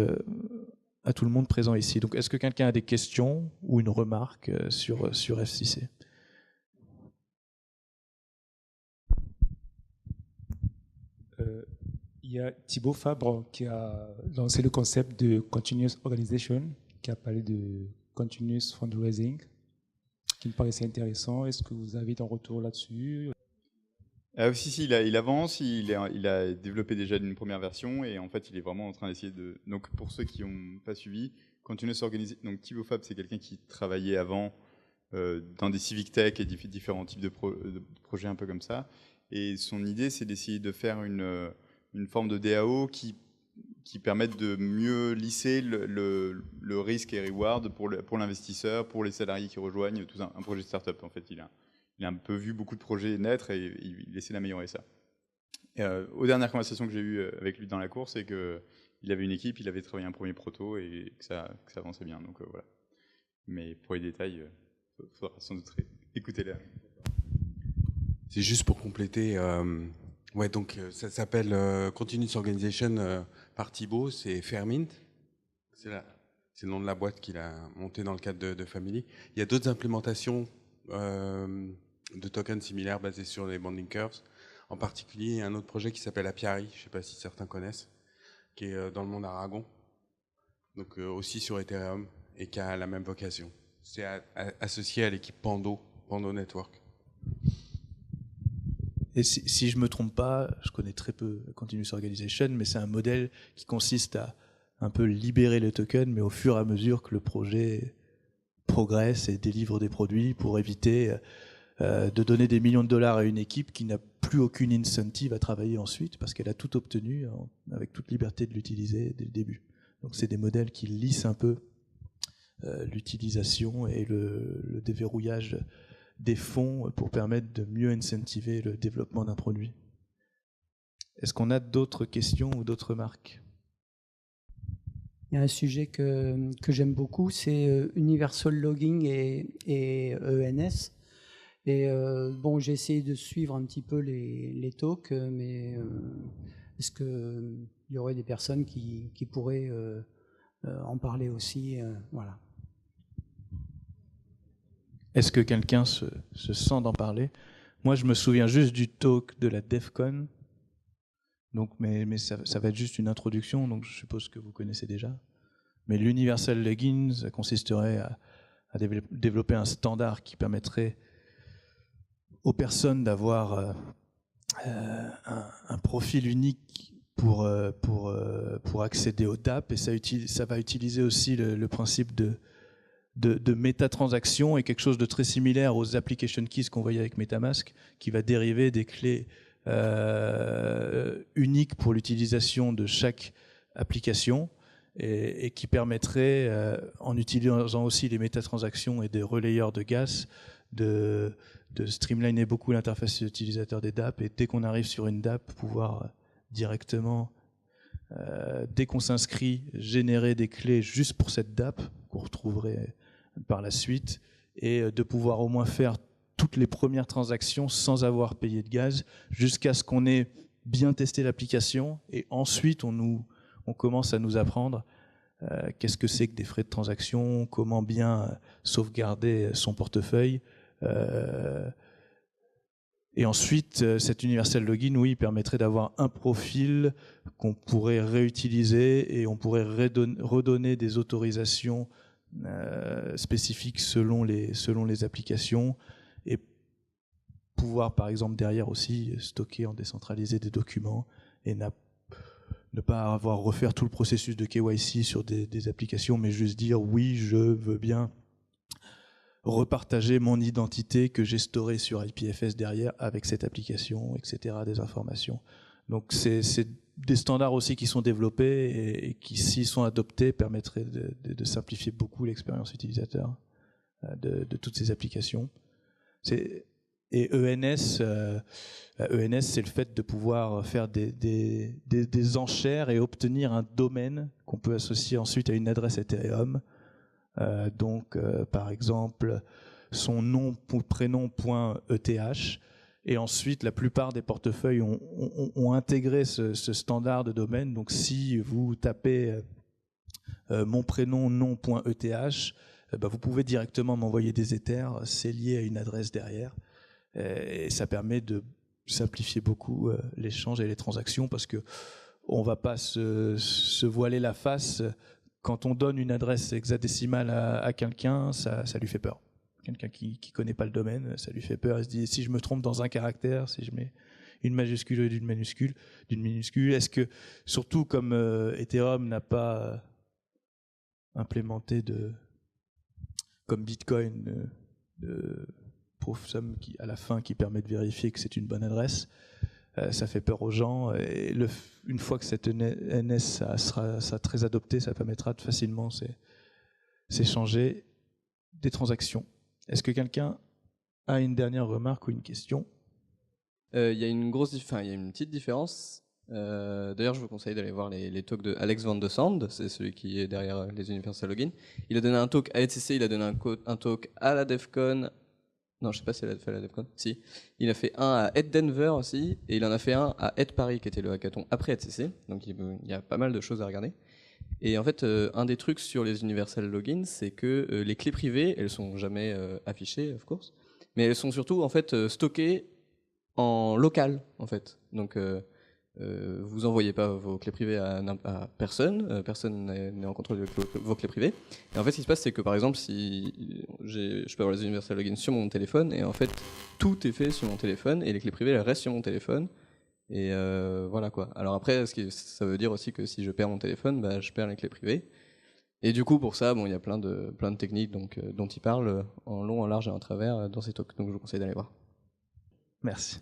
à tout le monde présent ici. Donc, est-ce que quelqu'un a des questions ou une remarque sur F6C ? Il y a Thibaut Fabre qui a lancé le concept de Continuous Organization, qui a parlé de Continuous Fundraising, qui me paraissait intéressant. Est-ce que vous avez un retour là-dessus ? Si, il avance, il a développé déjà une première version et en fait il est vraiment en train d'essayer de... Donc pour ceux qui n'ont pas suivi, Continuous Organization, donc Thibaut Fabre c'est quelqu'un qui travaillait avant dans des civic tech et différents types de projets un peu comme ça, et son idée c'est d'essayer de faire une forme de DAO qui permette de mieux lisser le risque et reward pour l'investisseur, pour les salariés qui rejoignent, tout un projet de start-up en fait. Il a il a un peu vu beaucoup de projets naître et il essaie d'améliorer ça. Aux dernières conversations que j'ai eues avec lui dans la course, c'est qu'il avait une équipe, il avait travaillé un premier proto et que ça avançait bien. Donc voilà. Mais pour les détails, il faudra sans doute écouter là. C'est juste pour compléter. Ouais, donc ça s'appelle Continuous Organization par Thibaut, c'est Fairmint. C'est le nom de la boîte qu'il a montée dans le cadre de Family. Il y a d'autres implémentations de tokens similaires basés sur les bonding curves. En particulier, un autre projet qui s'appelle Apiary, je ne sais pas si certains connaissent, qui est dans le monde Aragon, donc aussi sur Ethereum, et qui a la même vocation. C'est associé à l'équipe Pando Network. Et si je me trompe pas, je connais très peu Continuous Organization, mais c'est un modèle qui consiste à un peu libérer le token, mais au fur et à mesure que le projet progresse et délivre des produits pour éviter de donner des millions de dollars à une équipe qui n'a plus aucune incentive à travailler ensuite parce qu'elle a tout obtenu avec toute liberté de l'utiliser dès le début. Donc c'est des modèles qui lissent un peu l'utilisation et le déverrouillage des fonds pour permettre de mieux incentiver le développement d'un produit. Est-ce qu'on a d'autres questions ou d'autres remarques ? Il y a un sujet que j'aime beaucoup, c'est Universal Logging et ENS. Et bon, j'ai essayé de suivre un petit peu les talks, mais est-ce qu'il y aurait des personnes qui pourraient en parler aussi voilà. Est-ce que quelqu'un se sent d'en parler ? Moi, je me souviens juste du talk de la DEFCON, donc, mais ça va être juste une introduction, donc je suppose que vous connaissez déjà. Mais l'Universal Logging, ça consisterait à développer un standard qui permettrait aux personnes d'avoir un profil unique pour accéder au DApp, et ça va utiliser aussi le principe de métatransaction et quelque chose de très similaire aux application keys qu'on voyait avec MetaMask, qui va dériver des clés uniques pour l'utilisation de chaque application et qui permettrait, en utilisant aussi les métatransactions et des relayeurs de gas, de streamliner beaucoup l'interface utilisateur des DApp, et dès qu'on arrive sur une DApp, pouvoir directement, dès qu'on s'inscrit, générer des clés juste pour cette DApp qu'on retrouverait par la suite, et de pouvoir au moins faire toutes les premières transactions sans avoir payé de gaz, jusqu'à ce qu'on ait bien testé l'application, et ensuite on commence à nous apprendre qu'est-ce que c'est que des frais de transaction, comment bien sauvegarder son portefeuille. Et ensuite, cet Universal Login, oui, permettrait d'avoir un profil qu'on pourrait réutiliser, et on pourrait redonner des autorisations spécifiques selon les applications, et pouvoir par exemple derrière aussi stocker en décentralisé des documents et ne pas avoir refaire tout le processus de KYC sur des applications, mais juste dire oui, je veux bien repartager mon identité que j'ai storée sur IPFS derrière avec cette application, etc., des informations. Donc c'est des standards aussi qui sont développés et qui, s'ils sont adoptés, permettraient de simplifier beaucoup l'expérience utilisateur de toutes ces applications. Et ENS, c'est le fait de pouvoir faire des enchères et obtenir un domaine qu'on peut associer ensuite à une adresse Ethereum. Donc, par exemple, son nom ou prénom.eth. Et ensuite, la plupart des portefeuilles ont intégré ce standard de domaine. Donc, si vous tapez mon prénom nom.eth, vous pouvez directement m'envoyer des Ethers. C'est lié à une adresse derrière. Et ça permet de simplifier beaucoup l'échange et les transactions, parce que on ne va pas se voiler la face. Quand on donne une adresse hexadécimale à quelqu'un, ça lui fait peur. Quelqu'un qui ne connaît pas le domaine, ça lui fait peur. Il se dit, si je me trompe dans un caractère, si je mets une majuscule au lieu d'une minuscule, est-ce que, surtout comme Ethereum n'a pas implémenté comme Bitcoin, de proof sum à la fin qui permet de vérifier que c'est une bonne adresse, ça fait peur aux gens, et une fois que cette NS sera très adoptée, ça permettra de facilement s'échanger des transactions. Est-ce que quelqu'un a une dernière remarque ou une question? Il y a une petite différence. D'ailleurs, je vous conseille d'aller voir les talks de Alex Van de Sande, c'est celui qui est derrière les Universal Login. Il a donné un talk à ETCC, il a donné un talk à la DevCon. Non, je sais pas s'il a fait à la DevCon. Si. Il a fait un à Ed Denver aussi, et il en a fait un à Ed Paris, qui était le hackathon après ETCC. Donc il y a pas mal de choses à regarder. Et en fait, un des trucs sur les Universal Login, c'est que les clés privées, elles sont jamais affichées, of course, mais elles sont surtout en fait stockées en local, en fait. Donc vous envoyez pas vos clés privées à personne, personne n'est en contrôle de vos clés privées. Et en fait, ce qui se passe, c'est que par exemple, si je peux avoir les Universal Login sur mon téléphone, et en fait, tout est fait sur mon téléphone, et les clés privées, elles restent sur mon téléphone. Et voilà quoi. Alors après, ça veut dire aussi que si je perds mon téléphone, bah, je perds les clés privées. Et du coup, pour ça, bon, il y a plein de techniques dont il parle en long, en large et en travers dans ses talks. Donc je vous conseille d'aller voir. Merci.